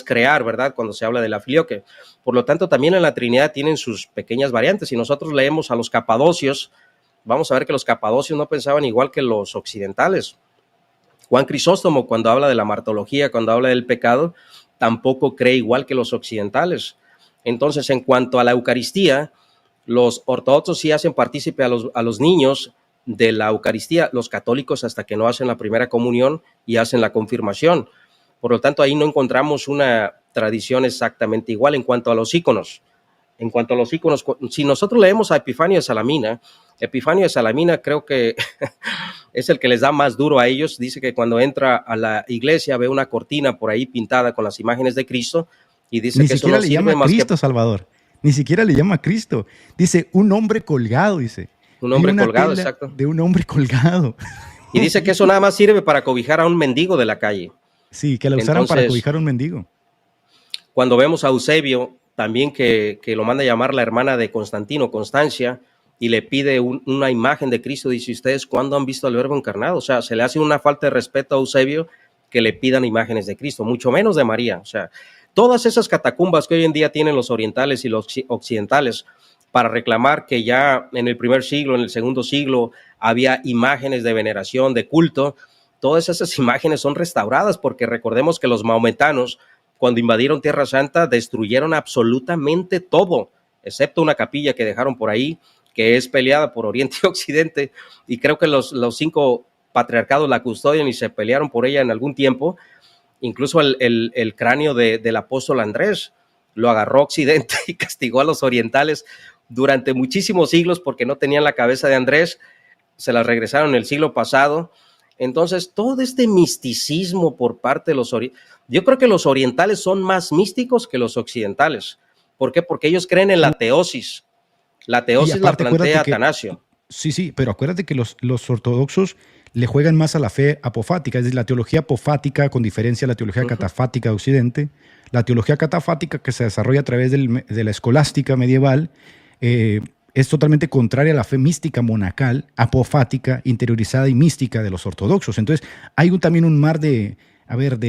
crear, ¿verdad? Cuando se habla de la filioque. Por lo tanto, también en la Trinidad tienen sus pequeñas variantes. Si nosotros leemos a los capadocios, vamos a ver que los capadocios no pensaban igual que los occidentales. Juan Crisóstomo, cuando habla de la martología, cuando habla del pecado, tampoco cree igual que los occidentales. Entonces, en cuanto a la Eucaristía, los ortodoxos sí hacen partícipe a los niños de la Eucaristía, los católicos hasta que no hacen la primera comunión y hacen la confirmación. Por lo tanto, ahí no encontramos una tradición exactamente igual. En cuanto a los íconos, si nosotros leemos a Epifanio de Salamina creo que es el que les da más duro a ellos. Dice que cuando entra a la iglesia ve una cortina por ahí pintada con las imágenes de Cristo y dice Ni que eso siquiera no le sirve llama más Cristo, que Salvador. Ni siquiera le llama Cristo. Dice un hombre colgado, dice. un hombre Una colgado, tela exacto. De un hombre colgado. Y dice que eso nada más sirve para cobijar a un mendigo de la calle. Sí, que la usaran para cobijar a un mendigo. Cuando vemos a Eusebio, también que lo manda a llamar la hermana de Constantino, Constancia, y le pide una imagen de Cristo, dice, ¿ustedes cuándo han visto al Verbo encarnado? O sea, se le hace una falta de respeto a Eusebio que le pidan imágenes de Cristo, mucho menos de María. O sea, todas esas catacumbas que hoy en día tienen los orientales y los occidentales para reclamar que ya en el primer siglo, en el segundo siglo, había imágenes de veneración, de culto, todas esas imágenes son restauradas, porque recordemos que los maometanos, cuando invadieron Tierra Santa, destruyeron absolutamente todo, excepto una capilla que dejaron por ahí, que es peleada por Oriente y Occidente, y creo que los 5 patriarcados la custodian y se pelearon por ella en algún tiempo. Incluso el cráneo del apóstol Andrés lo agarró Occidente y castigó a los orientales durante muchísimos siglos porque no tenían la cabeza de Andrés. Se la regresaron el siglo pasado Entonces, todo este misticismo por parte de los orientales, yo creo que los orientales son más místicos que los occidentales. ¿Por qué? Porque ellos creen en la teosis. La teosis la plantea Atanasio. Sí, pero acuérdate que los ortodoxos le juegan más a la fe apofática, es decir, la teología apofática con diferencia a la teología catafática de Occidente. La teología catafática que se desarrolla a través de la escolástica medieval es totalmente contraria a la fe mística monacal, apofática, interiorizada y mística de los ortodoxos. Entonces, hay también un mar de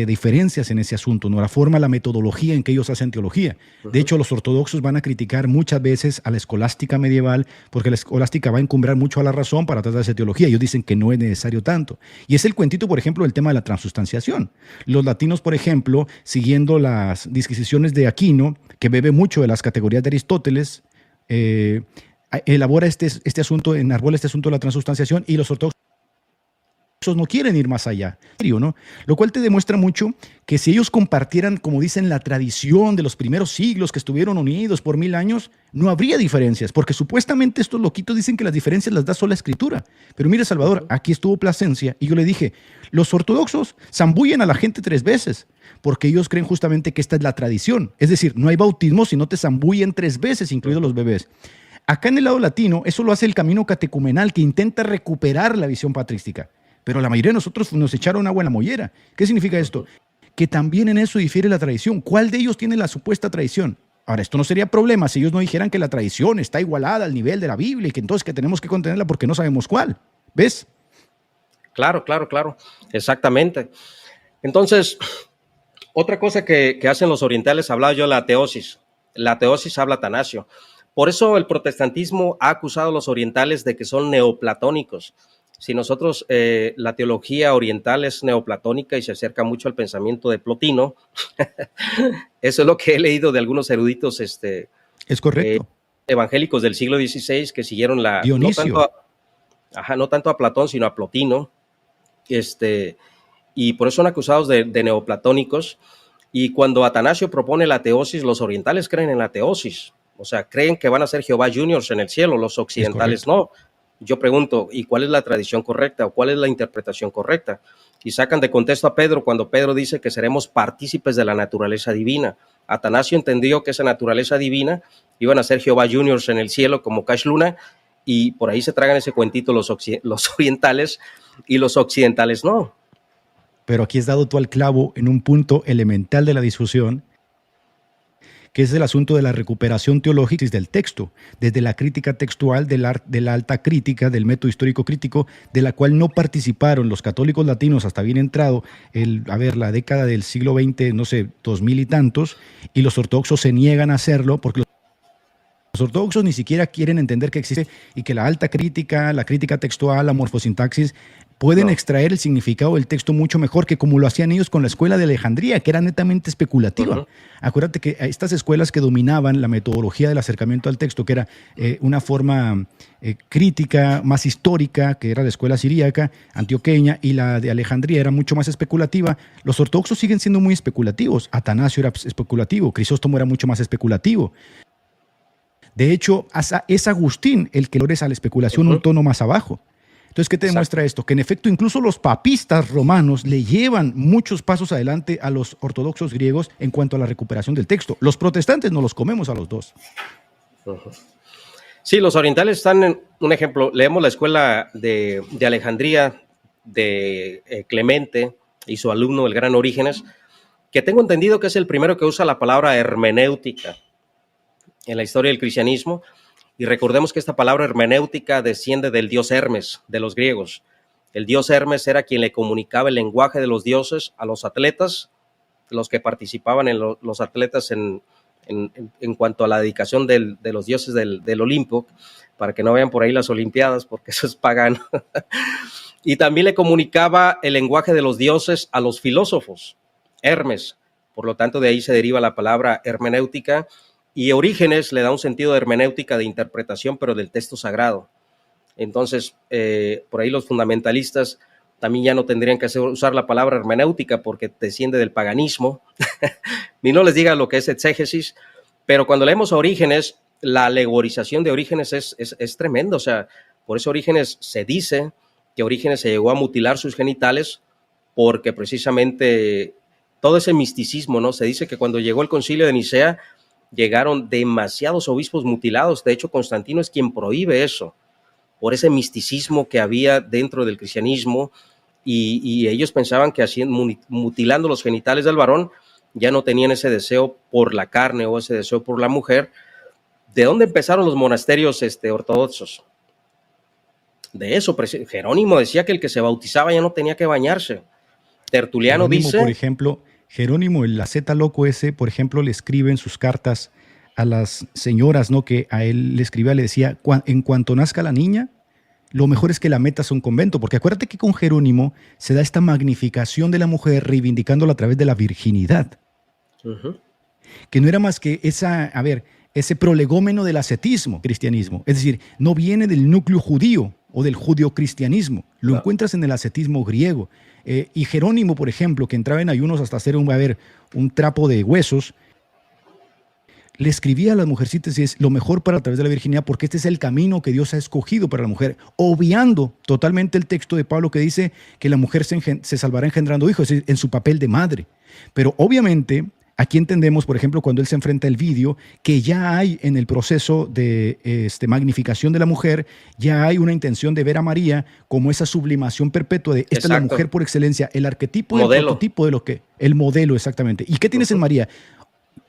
diferencias en ese asunto, ¿no? La forma, la metodología en que ellos hacen teología. De hecho, los ortodoxos van a criticar muchas veces a la escolástica medieval porque la escolástica va a encumbrar mucho a la razón para tratar de hacer teología. Ellos dicen que no es necesario tanto. Y es el cuentito, por ejemplo, del tema de la transustanciación. Los latinos, por ejemplo, siguiendo las disquisiciones de Aquino, que bebe mucho de las categorías de Aristóteles, elabora este asunto, enarbola este asunto de la transustanciación, y los ortodoxos no quieren ir más allá, ¿no? Lo cual te demuestra mucho que si ellos compartieran, como dicen, la tradición de los primeros siglos que estuvieron unidos por 1000 años, no habría diferencias, porque supuestamente estos loquitos dicen que las diferencias las da sola Escritura. Pero mire, Salvador, aquí estuvo Plasencia y yo le dije, los ortodoxos zambullen a la gente 3 veces, porque ellos creen justamente que esta es la tradición. Es decir, no hay bautismo si no te zambullen 3 veces, incluidos los bebés. Acá en el lado latino, eso lo hace el camino catecumenal, que intenta recuperar la visión patrística. Pero la mayoría de nosotros nos echaron agua en la mollera. ¿Qué significa esto? Que también en eso difiere la tradición. ¿Cuál de ellos tiene la supuesta tradición? Ahora, esto no sería problema si ellos no dijeran que la tradición está igualada al nivel de la Biblia y que entonces que tenemos que contenerla porque no sabemos cuál. ¿Ves? Claro. Exactamente. Entonces, otra cosa que hacen los orientales, hablaba yo de la teosis. La teosis habla Atanasio. Por eso el protestantismo ha acusado a los orientales de que son neoplatónicos. Si nosotros, la teología oriental es neoplatónica y se acerca mucho al pensamiento de Plotino, eso es lo que he leído de algunos eruditos es correcto. Evangélicos del siglo XVI que siguieron Dionisio. no tanto a Platón, sino a Plotino, y por eso son acusados de neoplatónicos. Y cuando Atanasio propone la teosis, los orientales creen en la teosis, o sea, creen que van a ser Jehová Juniors en el cielo, los occidentales no. Yo pregunto, ¿y cuál es la tradición correcta o cuál es la interpretación correcta? Y sacan de contexto a Pedro cuando Pedro dice que seremos partícipes de la naturaleza divina. Atanasio entendió que esa naturaleza divina iban a ser Jehová Juniors en el cielo como Cash Luna, y por ahí se tragan ese cuentito los orientales y los occidentales no. Pero aquí has dado tú al clavo en un punto elemental de la discusión, que es el asunto de la recuperación teológica del texto, desde la crítica textual, de la alta crítica, del método histórico crítico, de la cual no participaron los católicos latinos hasta bien entrado, la década del siglo XX, no sé, 2000 y tantos, y los ortodoxos se niegan a hacerlo porque los ortodoxos ni siquiera quieren entender que existe y que la alta crítica, la crítica textual, la morfosintaxis, pueden extraer el significado del texto mucho mejor que como lo hacían ellos con la escuela de Alejandría, que era netamente especulativa. Acuérdate que estas escuelas que dominaban la metodología del acercamiento al texto, que era una forma crítica, más histórica, que era la escuela siríaca, antioqueña, y la de Alejandría era mucho más especulativa. Los ortodoxos siguen siendo muy especulativos. Atanasio era especulativo, Crisóstomo era mucho más especulativo. De hecho, es Agustín el que logra a la especulación un tono más abajo. Entonces, ¿qué te demuestra esto? Que en efecto, incluso los papistas romanos le llevan muchos pasos adelante a los ortodoxos griegos en cuanto a la recuperación del texto. Los protestantes nos los comemos a los dos. Sí, los orientales están en un ejemplo. Leemos la escuela de Alejandría de Clemente y su alumno, el gran Orígenes, que tengo entendido que es el primero que usa la palabra hermenéutica en la historia del cristianismo. Y recordemos que esta palabra hermenéutica desciende del dios Hermes, de los griegos. El dios Hermes era quien le comunicaba el lenguaje de los dioses a los atletas, los que participaban en los atletas en cuanto a la dedicación de los dioses del Olimpo, para que no vean por ahí las olimpiadas, porque eso es pagano. Y también le comunicaba el lenguaje de los dioses a los filósofos, Hermes. Por lo tanto, de ahí se deriva la palabra hermenéutica. Y Orígenes le da un sentido de hermenéutica, de interpretación, pero del texto sagrado. Entonces, por ahí los fundamentalistas también ya no tendrían que usar la palabra hermenéutica porque desciende del paganismo. Ni no les diga lo que es exégesis, pero cuando leemos a Orígenes, la alegorización de Orígenes es tremenda. O sea, por eso Orígenes se dice que Orígenes se llegó a mutilar sus genitales porque precisamente todo ese misticismo, ¿no? Se dice que cuando llegó el concilio de Nicea llegaron demasiados obispos mutilados. De hecho, Constantino es quien prohíbe eso, por ese misticismo que había dentro del cristianismo, y ellos pensaban que mutilando los genitales del varón ya no tenían ese deseo por la carne o ese deseo por la mujer. ¿De dónde empezaron los monasterios ortodoxos? De eso, Jerónimo decía que el que se bautizaba ya no tenía que bañarse. Tertuliano Jerónimo, dice... por ejemplo, Jerónimo, el asceta loco ese, por ejemplo, le escribe en sus cartas a las señoras, ¿no? Que a él le escribía, le decía, en cuanto nazca la niña, lo mejor es que la metas a un convento, porque acuérdate que con Jerónimo se da esta magnificación de la mujer, reivindicándola a través de la virginidad. Que no era más que ese prolegómeno del ascetismo, cristianismo. Es decir, no viene del núcleo judío o del judio-cristianismo. Lo encuentras en el ascetismo griego. Y Jerónimo, por ejemplo, que entraba en ayunos hasta hacer un trapo de huesos, le escribía a las mujercitas y es lo mejor para a través de la virginidad, porque este es el camino que Dios ha escogido para la mujer, obviando totalmente el texto de Pablo que dice que la mujer se salvará engendrando hijos, es decir, en su papel de madre. Pero obviamente aquí entendemos, por ejemplo, cuando él se enfrenta al vídeo, que ya hay en el proceso de magnificación de la mujer, ya hay una intención de ver a María como esa sublimación perpetua de esta es la mujer por excelencia, el arquetipo y el prototipo de lo que, el modelo exactamente. ¿Y qué tienes en María?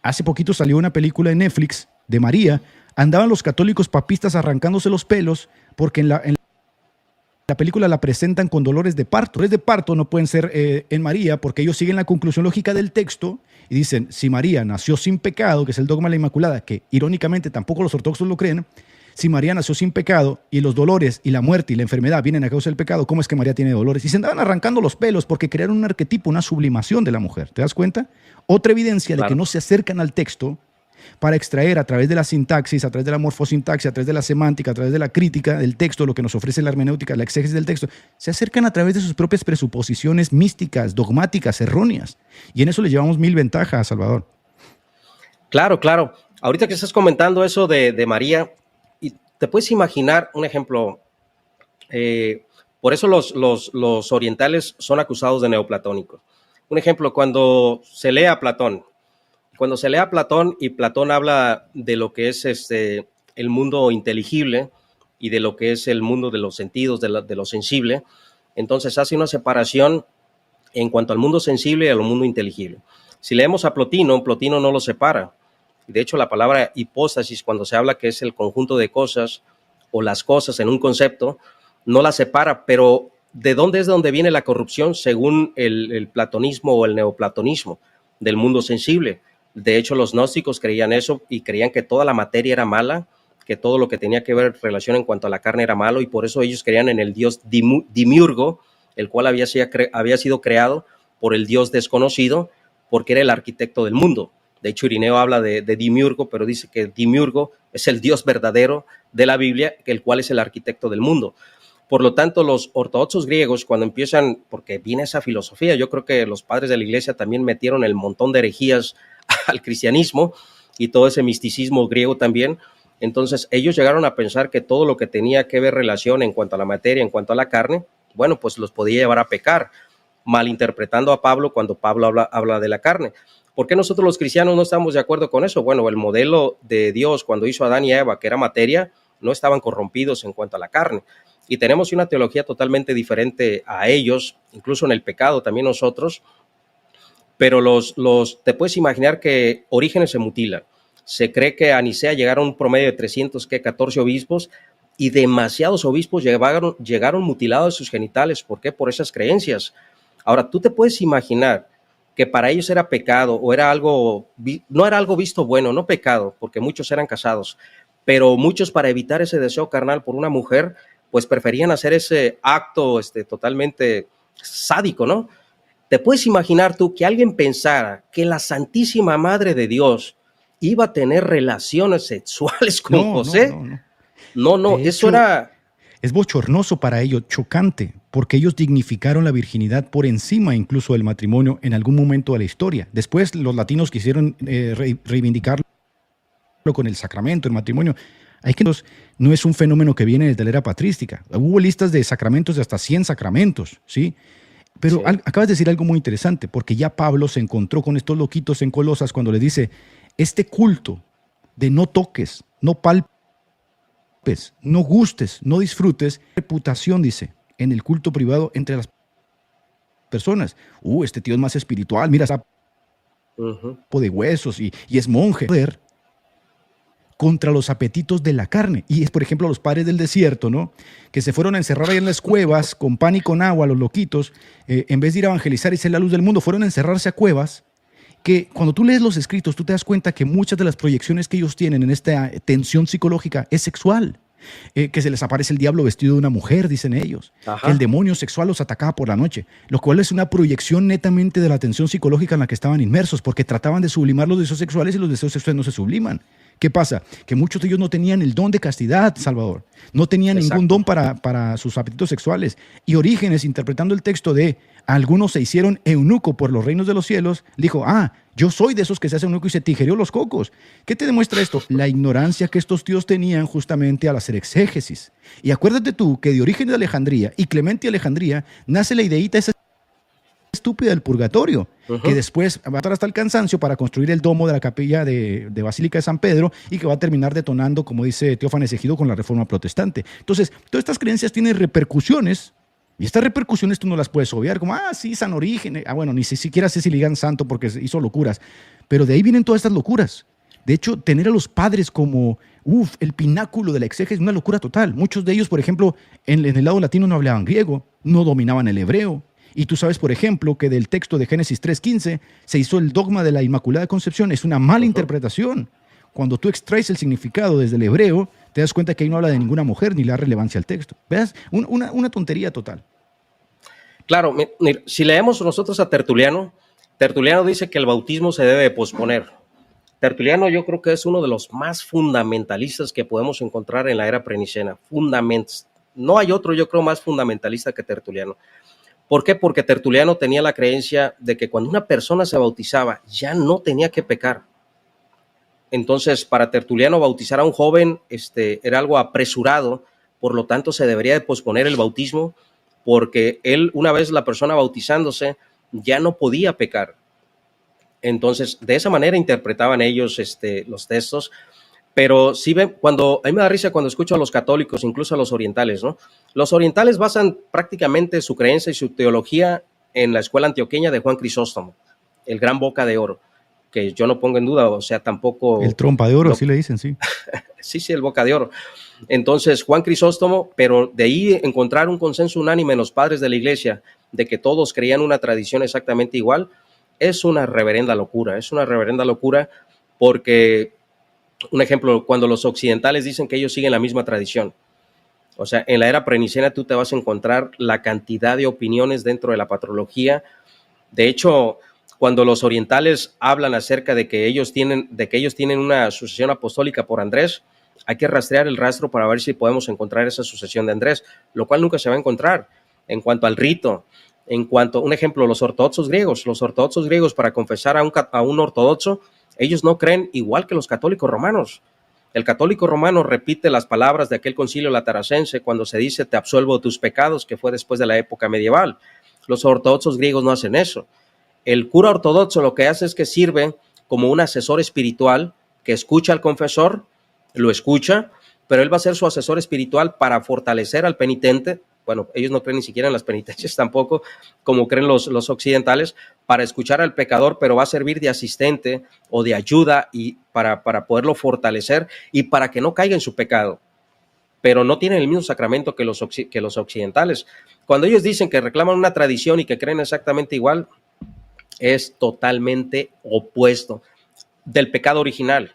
Hace poquito salió una película de Netflix de María, andaban los católicos papistas arrancándose los pelos porque en la película la presentan con dolores de parto. Dolores de parto no pueden ser en María porque ellos siguen la conclusión lógica del texto y dicen, si María nació sin pecado, que es el dogma de la Inmaculada, que irónicamente tampoco los ortodoxos lo creen, si María nació sin pecado y los dolores y la muerte y la enfermedad vienen a causa del pecado, ¿cómo es que María tiene dolores? Y se andaban arrancando los pelos porque crearon un arquetipo, una sublimación de la mujer. ¿Te das cuenta? Otra evidencia de que no se acercan al texto para extraer a través de la sintaxis, a través de la morfosintaxis, a través de la semántica, a través de la crítica del texto, lo que nos ofrece la hermenéutica, la exégesis del texto, se acercan a través de sus propias presuposiciones místicas, dogmáticas, erróneas. Y en eso le llevamos 1000 ventajas, Salvador. Claro, claro. Ahorita que estás comentando eso de María, y te puedes imaginar un ejemplo. Por eso los orientales son acusados de neoplatónicos. Un ejemplo, cuando se lee a Platón, y Platón habla de lo que es el mundo inteligible y de lo que es el mundo de los sentidos, de lo sensible, entonces hace una separación en cuanto al mundo sensible y al mundo inteligible. Si leemos a Plotino no lo separa. De hecho, la palabra hipóstasis, cuando se habla que es el conjunto de cosas o las cosas en un concepto, no la separa, pero ¿de dónde es donde viene la corrupción según el platonismo o el neoplatonismo? Del mundo sensible. De hecho, los gnósticos creían eso y creían que toda la materia era mala, que todo lo que tenía que ver relación en cuanto a la carne era malo, y por eso ellos creían en el dios Dimiurgo, el cual había sido creado por el dios desconocido, porque era el arquitecto del mundo. De hecho, Irineo habla de Dimiurgo, pero dice que Dimiurgo es el dios verdadero de la Biblia, el cual es el arquitecto del mundo. Por lo tanto, los ortodoxos griegos, cuando empiezan, porque viene esa filosofía, yo creo que los padres de la iglesia también metieron el montón de herejías al cristianismo y todo ese misticismo griego también. Entonces, ellos llegaron a pensar que todo lo que tenía que ver relación en cuanto a la materia, en cuanto a la carne, bueno, pues los podía llevar a pecar, malinterpretando a Pablo cuando Pablo habla de la carne. ¿Por qué nosotros los cristianos no estamos de acuerdo con eso? Bueno, el modelo de Dios cuando hizo a Adán y a Eva, que era materia, no estaban corrompidos en cuanto a la carne. Y tenemos una teología totalmente diferente a ellos, incluso en el pecado también nosotros. Pero te puedes imaginar que Orígenes se mutila. Se cree que a Nicea llegaron un promedio de 314 obispos y demasiados obispos llegaron mutilados de sus genitales. ¿Por qué? Por esas creencias. Ahora, tú te puedes imaginar que para ellos era pecado o no era algo visto bueno, no pecado, porque muchos eran casados, pero muchos, para evitar ese deseo carnal por una mujer, pues preferían hacer ese acto totalmente sádico, ¿no? ¿Te puedes imaginar tú que alguien pensara que la Santísima Madre de Dios iba a tener relaciones sexuales con José? No, eso era... Es bochornoso para ellos, chocante, porque ellos dignificaron la virginidad por encima incluso del matrimonio en algún momento de la historia. Después los latinos quisieron reivindicarlo con el sacramento, el matrimonio. Hay que no es un fenómeno que viene desde la era patrística. Hubo listas de sacramentos de hasta 100 sacramentos, ¿sí? Pero acabas de decir algo muy interesante, porque ya Pablo se encontró con estos loquitos en Colosas cuando le dice, este culto de no toques, no palpes, no gustes, no disfrutes, reputación, dice, en el culto privado entre las personas. Este tío es más espiritual, mira, sapo de huesos y es monje. Poder contra los apetitos de la carne. Y es, por ejemplo, los padres del desierto, ¿no? Que se fueron a encerrar ahí en las cuevas con pan y con agua, los loquitos, en vez de ir a evangelizar y ser la luz del mundo, fueron a encerrarse a cuevas, que cuando tú lees los escritos, tú te das cuenta que muchas de las proyecciones que ellos tienen en esta tensión psicológica es sexual. Que se les aparece el diablo vestido de una mujer, dicen ellos. Ajá. Que el demonio sexual los atacaba por la noche, lo cual es una proyección netamente de la tensión psicológica en la que estaban inmersos, porque trataban de sublimar los deseos sexuales y los deseos sexuales no se subliman. ¿Qué pasa? Que muchos de ellos no tenían el don de castidad, Salvador. No tenían ningún don para sus apetitos sexuales. Y Orígenes, interpretando el texto de algunos se hicieron eunuco por los reinos de los cielos, dijo, yo soy de esos que se hacen eunuco, y se tijerió los cocos. ¿Qué te demuestra esto? La ignorancia que estos tíos tenían justamente al hacer exégesis. Y acuérdate tú que de Orígenes de Alejandría y Clemente de Alejandría nace la ideita esa estúpida del purgatorio, que después va a estar hasta el cansancio para construir el domo de la capilla de Basílica de San Pedro y que va a terminar detonando, como dice Teófanes Egido, con la Reforma Protestante. Entonces, todas estas creencias tienen repercusiones y estas repercusiones tú no las puedes obviar, como, sí, San Orígenes, bueno, ni siquiera sé si le digan santo porque hizo locuras, pero de ahí vienen todas estas locuras. De hecho, tener a los padres como, el pináculo de la exégesis es una locura total. Muchos de ellos, por ejemplo, en el lado latino no hablaban griego, no dominaban el hebreo. Y tú sabes, por ejemplo, que del texto de Génesis 3:15 se hizo el dogma de la Inmaculada Concepción. Es una mala interpretación. Cuando tú extraes el significado desde el hebreo, te das cuenta que ahí no habla de ninguna mujer ni le da relevancia al texto. ¿Ves? Una tontería total. Claro, si leemos nosotros a Tertuliano, Tertuliano dice que el bautismo se debe posponer. Tertuliano yo creo que es uno de los más fundamentalistas que podemos encontrar en la era prenicena. No hay otro, yo creo, más fundamentalista que Tertuliano. ¿Por qué? Porque Tertuliano tenía la creencia de que cuando una persona se bautizaba ya no tenía que pecar. Entonces, para Tertuliano, bautizar a un joven era algo apresurado, por lo tanto se debería de posponer el bautismo, porque él, una vez la persona bautizándose, ya no podía pecar. Entonces, de esa manera interpretaban ellos los textos. Pero sí, a mí me da risa cuando escucho a los católicos, incluso a los orientales, ¿no? Los orientales basan prácticamente su creencia y su teología en la escuela antioqueña de Juan Crisóstomo, el gran boca de oro, que yo no pongo en duda, o sea, tampoco... El trompa de oro, así le dicen, sí. Sí, el boca de oro. Entonces, Juan Crisóstomo, pero de ahí encontrar un consenso unánime en los padres de la iglesia de que todos creían una tradición exactamente igual, es una reverenda locura, porque... Un ejemplo, cuando los occidentales dicen que ellos siguen la misma tradición. O sea, en la era prenicena tú te vas a encontrar la cantidad de opiniones dentro de la patrología. De hecho, cuando los orientales hablan acerca de que ellos tienen una sucesión apostólica por Andrés, hay que rastrear el rastro para ver si podemos encontrar esa sucesión de Andrés, lo cual nunca se va a encontrar. En cuanto al rito, un ejemplo, los ortodoxos griegos para confesar a un ortodoxo, ellos no creen igual que los católicos romanos. El católico romano repite las palabras de aquel concilio lateracense cuando se dice te absuelvo de tus pecados, que fue después de la época medieval. Los ortodoxos griegos no hacen eso. El cura ortodoxo lo que hace es que sirve como un asesor espiritual que escucha al confesor, lo escucha, pero él va a ser su asesor espiritual para fortalecer al penitente. Bueno, ellos no creen ni siquiera en las penitencias tampoco, como creen los occidentales, para escuchar al pecador, pero va a servir de asistente o de ayuda y para poderlo fortalecer y para que no caiga en su pecado. Pero no tienen el mismo sacramento que los occidentales. Cuando ellos dicen que reclaman una tradición y que creen exactamente igual, es totalmente opuesto del pecado original.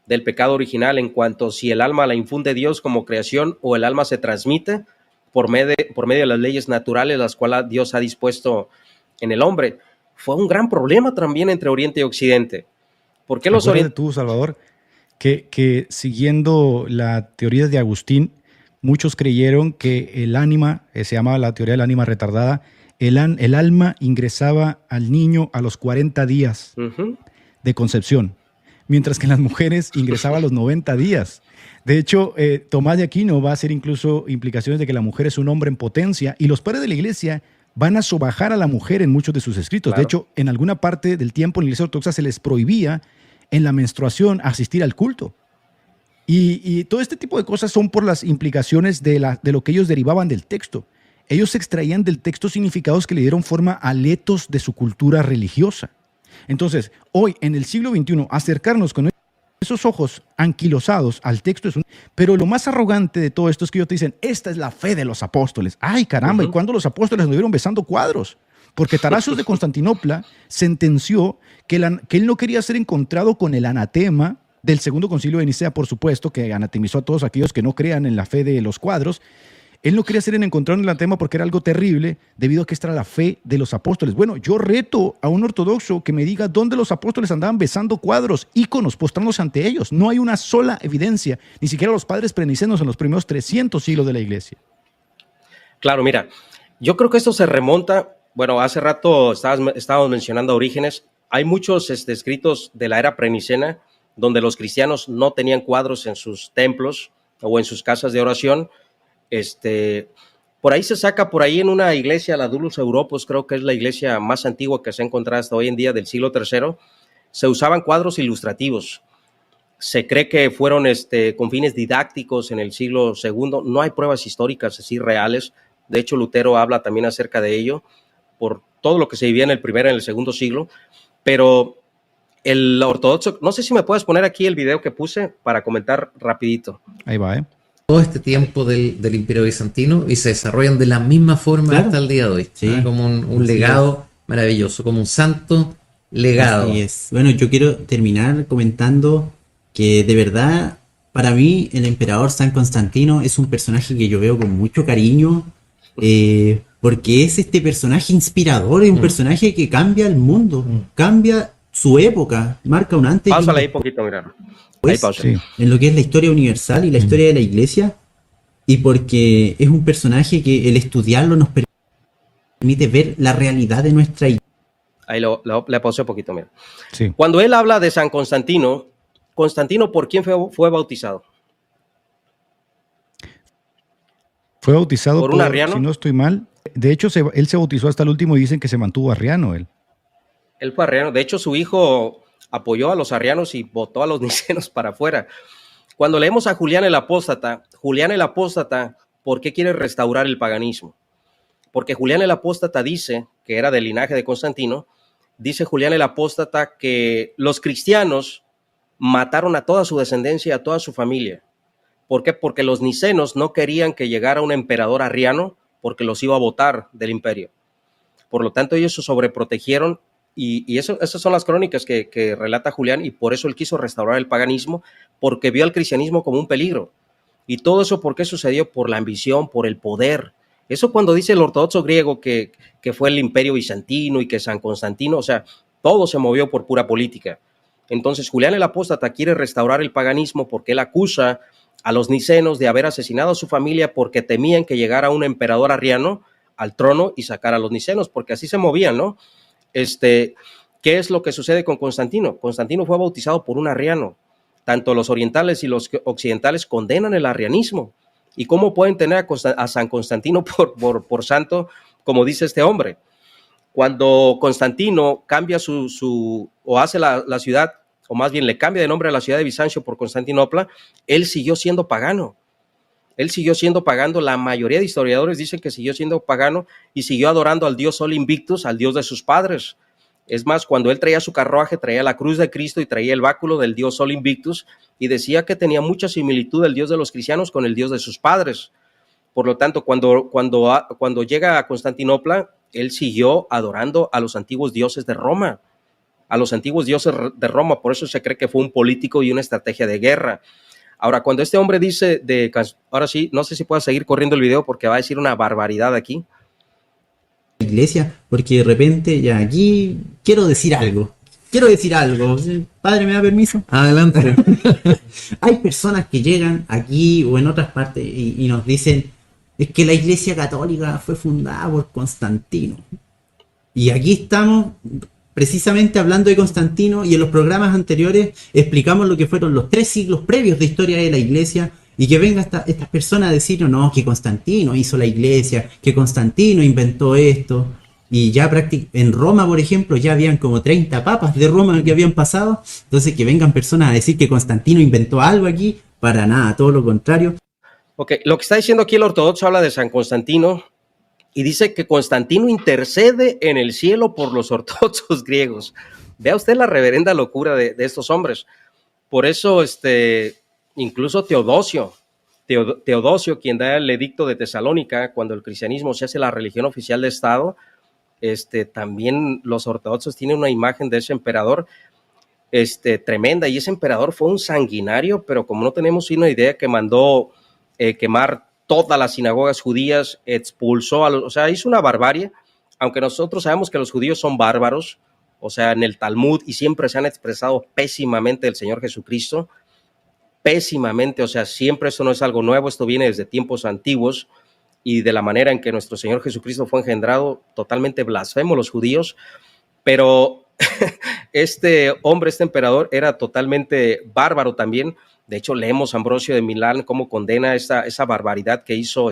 En cuanto si el alma la infunde Dios como creación o el alma se transmite por medio de las leyes naturales, las cuales Dios ha dispuesto en el hombre. Fue un gran problema también entre Oriente y Occidente. ¿Por qué los orientales? Tú, Salvador, que siguiendo la teoría de Agustín, muchos creyeron que el ánima, se llamaba la teoría del ánima retardada, el alma ingresaba al niño a los 40 días de concepción. mientras que en las mujeres ingresaba a los 90 días. De hecho, Tomás de Aquino va a hacer incluso implicaciones de que la mujer es un hombre en potencia y los padres de la iglesia van a sobajar a la mujer en muchos de sus escritos. Claro. De hecho, en alguna parte del tiempo en la iglesia ortodoxa se les prohibía en la menstruación asistir al culto. Y todo este tipo de cosas son por las implicaciones de lo que ellos derivaban del texto. Ellos extraían del texto significados que le dieron forma a letos de su cultura religiosa. Entonces, hoy, en el siglo XXI, acercarnos con esos ojos anquilosados al texto es un... Pero lo más arrogante de todo esto es que ellos te dicen, esta es la fe de los apóstoles. ¡Ay, caramba! ¿Y cuándo los apóstoles anduvieron besando cuadros? Porque Tarasios de Constantinopla sentenció que él no quería ser encontrado con el anatema del Segundo Concilio de Nicea, por supuesto, que anatemizó a todos aquellos que no crean en la fe de los cuadros. Él no quería ser encontrado en el anatema porque era algo terrible, debido a que esta era la fe de los apóstoles. Bueno, yo reto a un ortodoxo que me diga dónde los apóstoles andaban besando cuadros, íconos, postrándose ante ellos. No hay una sola evidencia, ni siquiera los padres prenicenos en los primeros 300 siglos de la iglesia. Claro, mira, yo creo que esto se remonta, bueno, hace rato estábamos mencionando Orígenes, hay muchos escritos de la era prenicena donde los cristianos no tenían cuadros en sus templos o en sus casas de oración. Por ahí se saca, por ahí en una iglesia, la Dulus Europos, creo que es la iglesia más antigua que se ha encontrado hasta hoy en día, del siglo III, se usaban cuadros ilustrativos. Se cree que fueron con fines didácticos en el siglo II. No hay pruebas históricas así reales. De hecho, Lutero habla también acerca de ello, por todo lo que se vivía en el primer y en el segundo siglo. Pero el ortodoxo, no sé si me puedes poner aquí el video que puse para comentar rapidito. Ahí va, todo este tiempo del Imperio Bizantino y se desarrollan de la misma forma hasta el día de hoy. Sí. Como un legado maravilloso, como un santo legado. Así es. Bueno, yo quiero terminar comentando que de verdad, para mí, el emperador San Constantino es un personaje que yo veo con mucho cariño, porque es este personaje inspirador, es un personaje que cambia el mundo, cambia su época, marca un antes. Pásale ahí poquito, mira. Ahí pausa. Sí. En lo que es la historia universal y la historia de la iglesia, y porque es un personaje que el estudiarlo nos permite ver la realidad de nuestra iglesia. Ahí le pausé un poquito, mira. Sí. Cuando él habla de San Constantino, Constantino, ¿por quién fue bautizado? Fue bautizado ¿Por un arriano? si no estoy mal. De hecho, él se bautizó hasta el último y dicen que se mantuvo arriano él. Él fue arriano. De hecho, su hijo apoyó a los arrianos y votó a los nicenos para afuera. Cuando leemos a Julián el Apóstata, ¿por qué quiere restaurar el paganismo? Porque Julián el Apóstata dice, que era del linaje de Constantino, dice Julián el Apóstata que los cristianos mataron a toda su descendencia, a toda su familia. ¿Por qué? Porque los nicenos no querían que llegara un emperador arriano porque los iba a votar del imperio. Por lo tanto, ellos se sobreprotegieron y esas son las crónicas que relata Julián, y por eso él quiso restaurar el paganismo, porque vio al cristianismo como un peligro. Y todo eso, ¿por qué sucedió? Por la ambición, por el poder. Eso cuando dice el ortodoxo griego que fue el imperio bizantino y que San Constantino, o sea, todo se movió por pura política. Entonces Julián el Apóstata quiere restaurar el paganismo porque él acusa a los nicenos de haber asesinado a su familia porque temían que llegara un emperador arriano al trono y sacara a los nicenos, porque así se movían, ¿no? ¿Qué es lo que sucede con Constantino? Constantino fue bautizado por un arriano. Tanto los orientales y los occidentales condenan el arrianismo. ¿Y cómo pueden tener a San Constantino por santo, como dice este hombre? Cuando Constantino cambia o hace la ciudad, o más bien le cambia de nombre a la ciudad de Bizancio por Constantinopla, él siguió siendo pagano. Él siguió siendo pagano. La mayoría de historiadores dicen que siguió siendo pagano y siguió adorando al dios Sol Invictus, al dios de sus padres. Es más, cuando él traía su carruaje, traía la cruz de Cristo y traía el báculo del dios Sol Invictus, y decía que tenía mucha similitud el dios de los cristianos con el dios de sus padres. Por lo tanto, cuando llega a Constantinopla, él siguió adorando a los antiguos dioses de Roma, por eso se cree que fue un político y una estrategia de guerra. Ahora, cuando este hombre dice, ahora sí, no sé si puedo seguir corriendo el video porque va a decir una barbaridad aquí. Iglesia, porque de repente ya aquí quiero decir algo. Padre, ¿me da permiso? Adelante. Hay personas que llegan aquí o en otras partes y nos dicen, es que la Iglesia Católica fue fundada por Constantino. Y aquí estamos precisamente hablando de Constantino, y en los programas anteriores explicamos lo que fueron los 3 siglos previos de historia de la iglesia, y que venga estas personas a decir, no, que Constantino hizo la iglesia, que Constantino inventó esto, y ya en Roma, por ejemplo, ya habían como 30 papas de Roma que habían pasado, entonces que vengan personas a decir que Constantino inventó algo aquí, para nada, todo lo contrario. Ok, lo que está diciendo aquí el ortodoxo habla de San Constantino, y dice que Constantino intercede en el cielo por los ortodoxos griegos. Vea usted la reverenda locura de estos hombres. Por eso, incluso Teodosio, quien da el edicto de Tesalónica, cuando el cristianismo se hace la religión oficial de Estado, también los ortodoxos tienen una imagen de ese emperador tremenda, y ese emperador fue un sanguinario, pero como no tenemos una idea, que mandó quemar todas las sinagogas judías, expulsó o sea, hizo una barbarie, aunque nosotros sabemos que los judíos son bárbaros, o sea, en el Talmud, y siempre se han expresado pésimamente del Señor Jesucristo, pésimamente, o sea, siempre, esto no es algo nuevo, esto viene desde tiempos antiguos, y de la manera en que nuestro Señor Jesucristo fue engendrado, totalmente blasfemo los judíos, pero este hombre, este emperador, era totalmente bárbaro también. De hecho, leemos a Ambrosio de Milán cómo condena esa barbaridad que hizo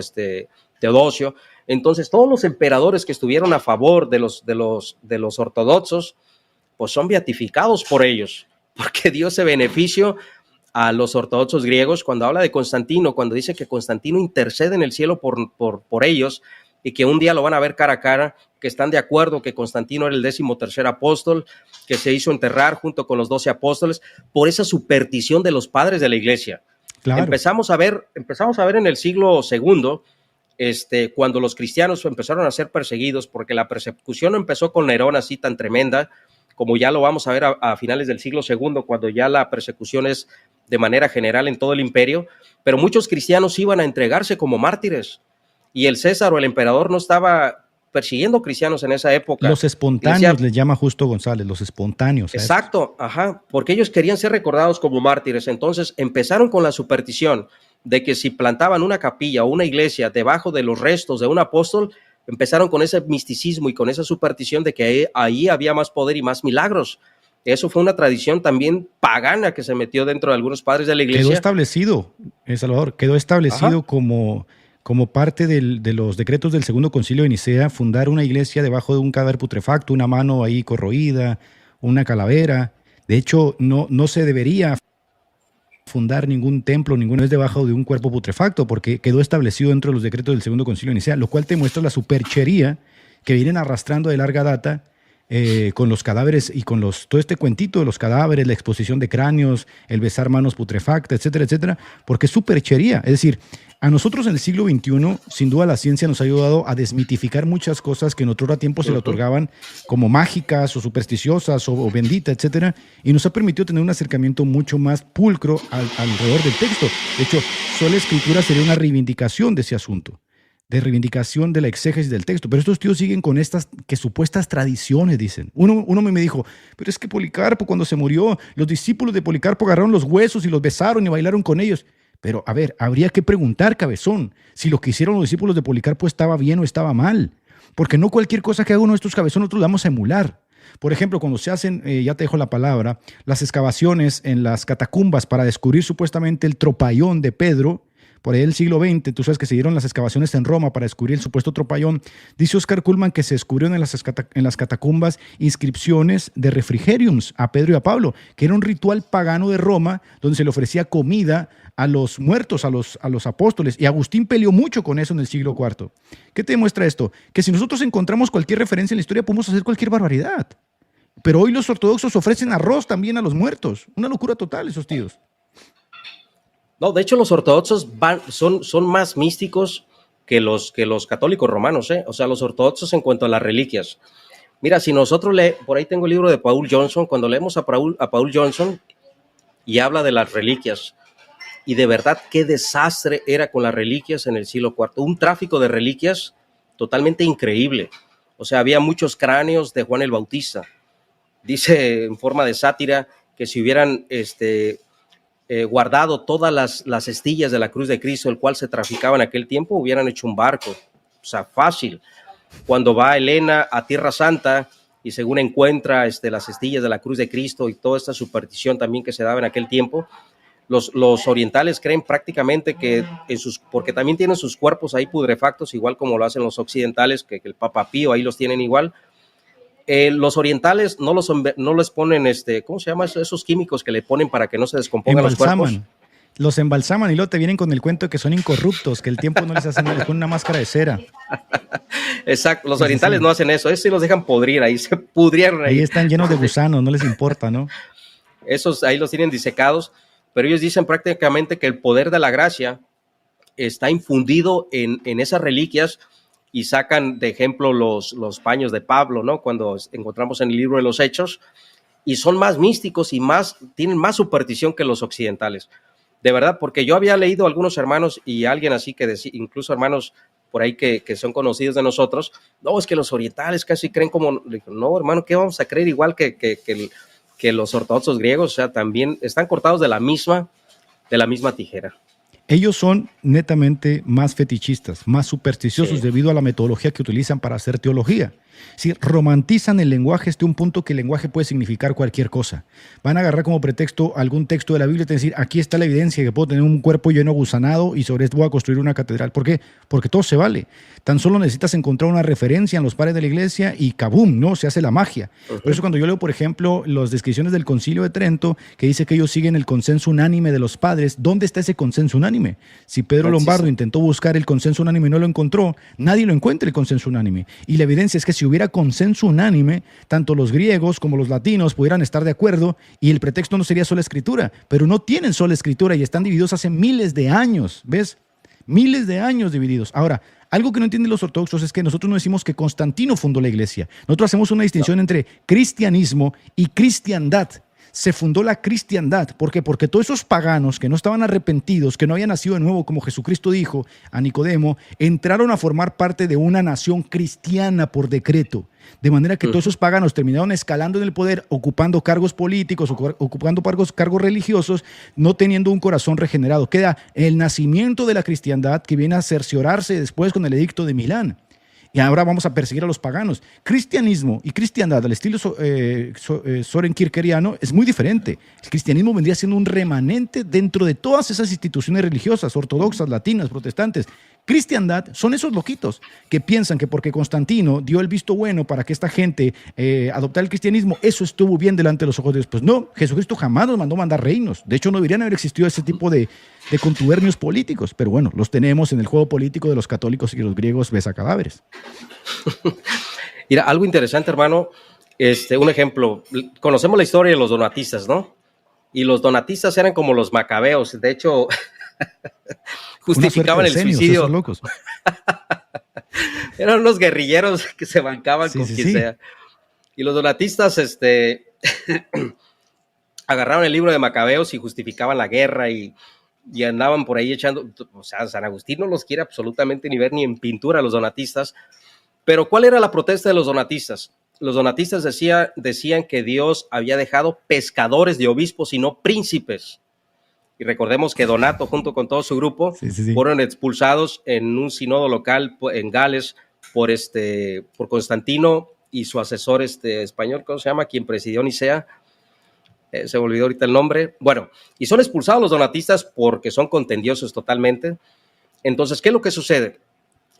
Teodosio. Entonces, todos los emperadores que estuvieron a favor de los ortodoxos, pues son beatificados por ellos, porque dio ese beneficio a los ortodoxos griegos. Cuando habla de Constantino, cuando dice que Constantino intercede en el cielo por ellos, y que un día lo van a ver cara a cara, que están de acuerdo que Constantino era el 13º apóstol, que se hizo enterrar junto con los 12 apóstoles, por esa superstición de los padres de la iglesia. Claro. Empezamos a ver en el siglo II, cuando los cristianos empezaron a ser perseguidos, porque la persecución empezó con Nerón así tan tremenda, como ya lo vamos a ver a finales del siglo II, cuando ya la persecución es de manera general en todo el imperio, pero muchos cristianos iban a entregarse como mártires, y el César o el emperador no estaba persiguiendo cristianos en esa época. Los espontáneos les llama Justo González, los espontáneos. Exacto, ajá, porque ellos querían ser recordados como mártires. Entonces empezaron con la superstición de que si plantaban una capilla o una iglesia debajo de los restos de un apóstol, empezaron con ese misticismo y con esa superstición de que ahí había más poder y más milagros. Eso fue una tradición también pagana que se metió dentro de algunos padres de la iglesia. Quedó establecido, Salvador, ajá, como parte de los decretos del Segundo Concilio de Nicea, fundar una iglesia debajo de un cadáver putrefacto, una mano ahí corroída, una calavera. De hecho, no se debería fundar ningún templo, ninguno es debajo de un cuerpo putrefacto, porque quedó establecido dentro de los decretos del Segundo Concilio de Nicea, lo cual te muestra la superchería que vienen arrastrando de larga data con los cadáveres y con todo este cuentito de los cadáveres, la exposición de cráneos, el besar manos putrefactas, etcétera, etcétera, porque es superchería. Es decir, a nosotros en el siglo XXI, sin duda la ciencia nos ha ayudado a desmitificar muchas cosas que en otro tiempo se le otorgaban como mágicas o supersticiosas o bendita, etcétera, y nos ha permitido tener un acercamiento mucho más pulcro alrededor del texto. De hecho, sola escritura sería una reivindicación de ese asunto, de reivindicación de la exégesis del texto. Pero estos tíos siguen con estas que supuestas tradiciones, dicen. Uno me dijo, pero es que Policarpo cuando se murió, los discípulos de Policarpo agarraron los huesos y los besaron y bailaron con ellos. Pero, a ver, habría que preguntar, cabezón, si lo que hicieron los discípulos de Policarpo estaba bien o estaba mal. Porque no cualquier cosa que haga uno de estos cabezones nosotros la vamos a emular. Por ejemplo, cuando se hacen, ya te dejo la palabra, las excavaciones en las catacumbas para descubrir supuestamente el tropaión de Pedro, por ahí del siglo XX, tú sabes que se dieron las excavaciones en Roma para descubrir el supuesto tropaión. Dice Oscar Kuhlman que se descubrieron en las catacumbas inscripciones de refrigeriums a Pedro y a Pablo, que era un ritual pagano de Roma donde se le ofrecía comida a los muertos, a los apóstoles. Y Agustín peleó mucho con eso en el siglo IV. ¿Qué te demuestra esto? Que si nosotros encontramos cualquier referencia en la historia, podemos hacer cualquier barbaridad. Pero hoy los ortodoxos ofrecen arroz también a los muertos. Una locura total esos tíos. No, de hecho los ortodoxos son más místicos que los católicos romanos, ¿eh? O sea, los ortodoxos en cuanto a las reliquias. Mira, si nosotros por ahí tengo el libro de Paul Johnson, cuando leemos a Paul Johnson y habla de las reliquias, y de verdad qué desastre era con las reliquias en el siglo IV, un tráfico de reliquias totalmente increíble. O sea, había muchos cráneos de Juan el Bautista. Dice en forma de sátira que si hubieran guardado todas las estillas de la cruz de Cristo, el cual se traficaba en aquel tiempo, hubieran hecho un barco. O sea, fácil. Cuando va Helena a Tierra Santa y según encuentra las astillas de la cruz de Cristo y toda esta superstición también que se daba en aquel tiempo, los orientales creen prácticamente que porque también tienen sus cuerpos ahí putrefactos, igual como lo hacen los occidentales, que el Papa Pío ahí los tienen igual. Los orientales no les ponen, ¿cómo se llama? Esos químicos que le ponen para que no se descompongan los cuerpos. Los embalsaman y luego te vienen con el cuento de que son incorruptos, que el tiempo no les hace nada, les ponen una máscara de cera. Exacto, los orientales no hacen eso, esos sí los dejan podrir, ahí se pudrieron. Ahí están llenos de gusanos, no les importa, ¿no? Esos ahí los tienen disecados, pero ellos dicen prácticamente que el poder de la gracia está infundido en esas reliquias, y sacan de ejemplo los paños de Pablo, ¿no? Cuando encontramos en el libro de los Hechos, y son más místicos y tienen más superstición que los occidentales. De verdad, porque yo había leído a algunos hermanos y alguien así que decía, incluso hermanos por ahí que son conocidos de nosotros, no, es que los orientales casi creen como, no, hermano, ¿qué vamos a creer igual que los ortodoxos griegos? O sea, también están cortados de la misma tijera. Ellos son netamente más fetichistas, más supersticiosos debido a la metodología que utilizan para hacer teología. Si romantizan el lenguaje hasta un punto que el lenguaje puede significar cualquier cosa. Van a agarrar como pretexto algún texto de la Biblia y decir, aquí está la evidencia que puedo tener un cuerpo lleno gusanado y sobre esto voy a construir una catedral. ¿Por qué? Porque todo se vale. Tan solo necesitas encontrar una referencia en los padres de la iglesia y ¡kabum!, ¿no? Se hace la magia. Por eso cuando yo leo, por ejemplo, las descripciones del Concilio de Trento, que dice que ellos siguen el consenso unánime de los padres, ¿dónde está ese consenso unánime? Si Pedro Lombardo intentó buscar el consenso unánime y no lo encontró, nadie lo encuentra el consenso unánime. Y la evidencia es que si hubiera consenso unánime, tanto los griegos como los latinos pudieran estar de acuerdo y el pretexto no sería sola escritura, pero no tienen sola escritura y están divididos hace miles de años, ¿ves? Miles de años divididos. Ahora, algo que no entienden los ortodoxos es que nosotros no decimos que Constantino fundó la iglesia. Nosotros hacemos una distinción entre cristianismo y cristiandad. Se fundó la cristiandad. ¿Por qué? Porque todos esos paganos que no estaban arrepentidos, que no habían nacido de nuevo, como Jesucristo dijo a Nicodemo, entraron a formar parte de una nación cristiana por decreto. De manera que todos esos paganos terminaron escalando en el poder, ocupando cargos políticos, ocupando cargos religiosos, no teniendo un corazón regenerado. Queda el nacimiento de la cristiandad que viene a cerciorarse después con el edicto de Milán. Y ahora vamos a perseguir a los paganos. Cristianismo y cristiandad al estilo Soren Kierkegaardiano es muy diferente. El cristianismo vendría siendo un remanente dentro de todas esas instituciones religiosas, ortodoxas, latinas, protestantes. Cristiandad son esos loquitos que piensan que porque Constantino dio el visto bueno para que esta gente adoptara el cristianismo, eso estuvo bien delante de los ojos de Dios. Pues no, Jesucristo jamás nos mandó mandar reinos. De hecho, no deberían haber existido ese tipo de contubernios políticos. Pero bueno, los tenemos en el juego político de los católicos y los griegos besacadáveres. Mira, algo interesante, hermano. Un ejemplo, conocemos la historia de los donatistas, ¿no? Y los donatistas eran como los macabeos. De hecho, justificaban el suicidio. Locos. Eran unos guerrilleros que se bancaban con quien sea. Y los donatistas agarraron el libro de Macabeos y justificaban la guerra y andaban por ahí echando. O sea, San Agustín no los quiere absolutamente ni ver ni en pintura a los donatistas. Pero ¿cuál era la protesta de los donatistas? Los donatistas decían que Dios había dejado pescadores de obispos y no príncipes. Y recordemos que Donato, junto con todo su grupo, fueron expulsados en un sínodo local en Gales por Constantino y su asesor español, ¿cómo se llama? Quien presidió Nicea. Se me olvidó ahorita el nombre. Bueno, y son expulsados los donatistas porque son contendiosos totalmente. Entonces, ¿qué es lo que sucede?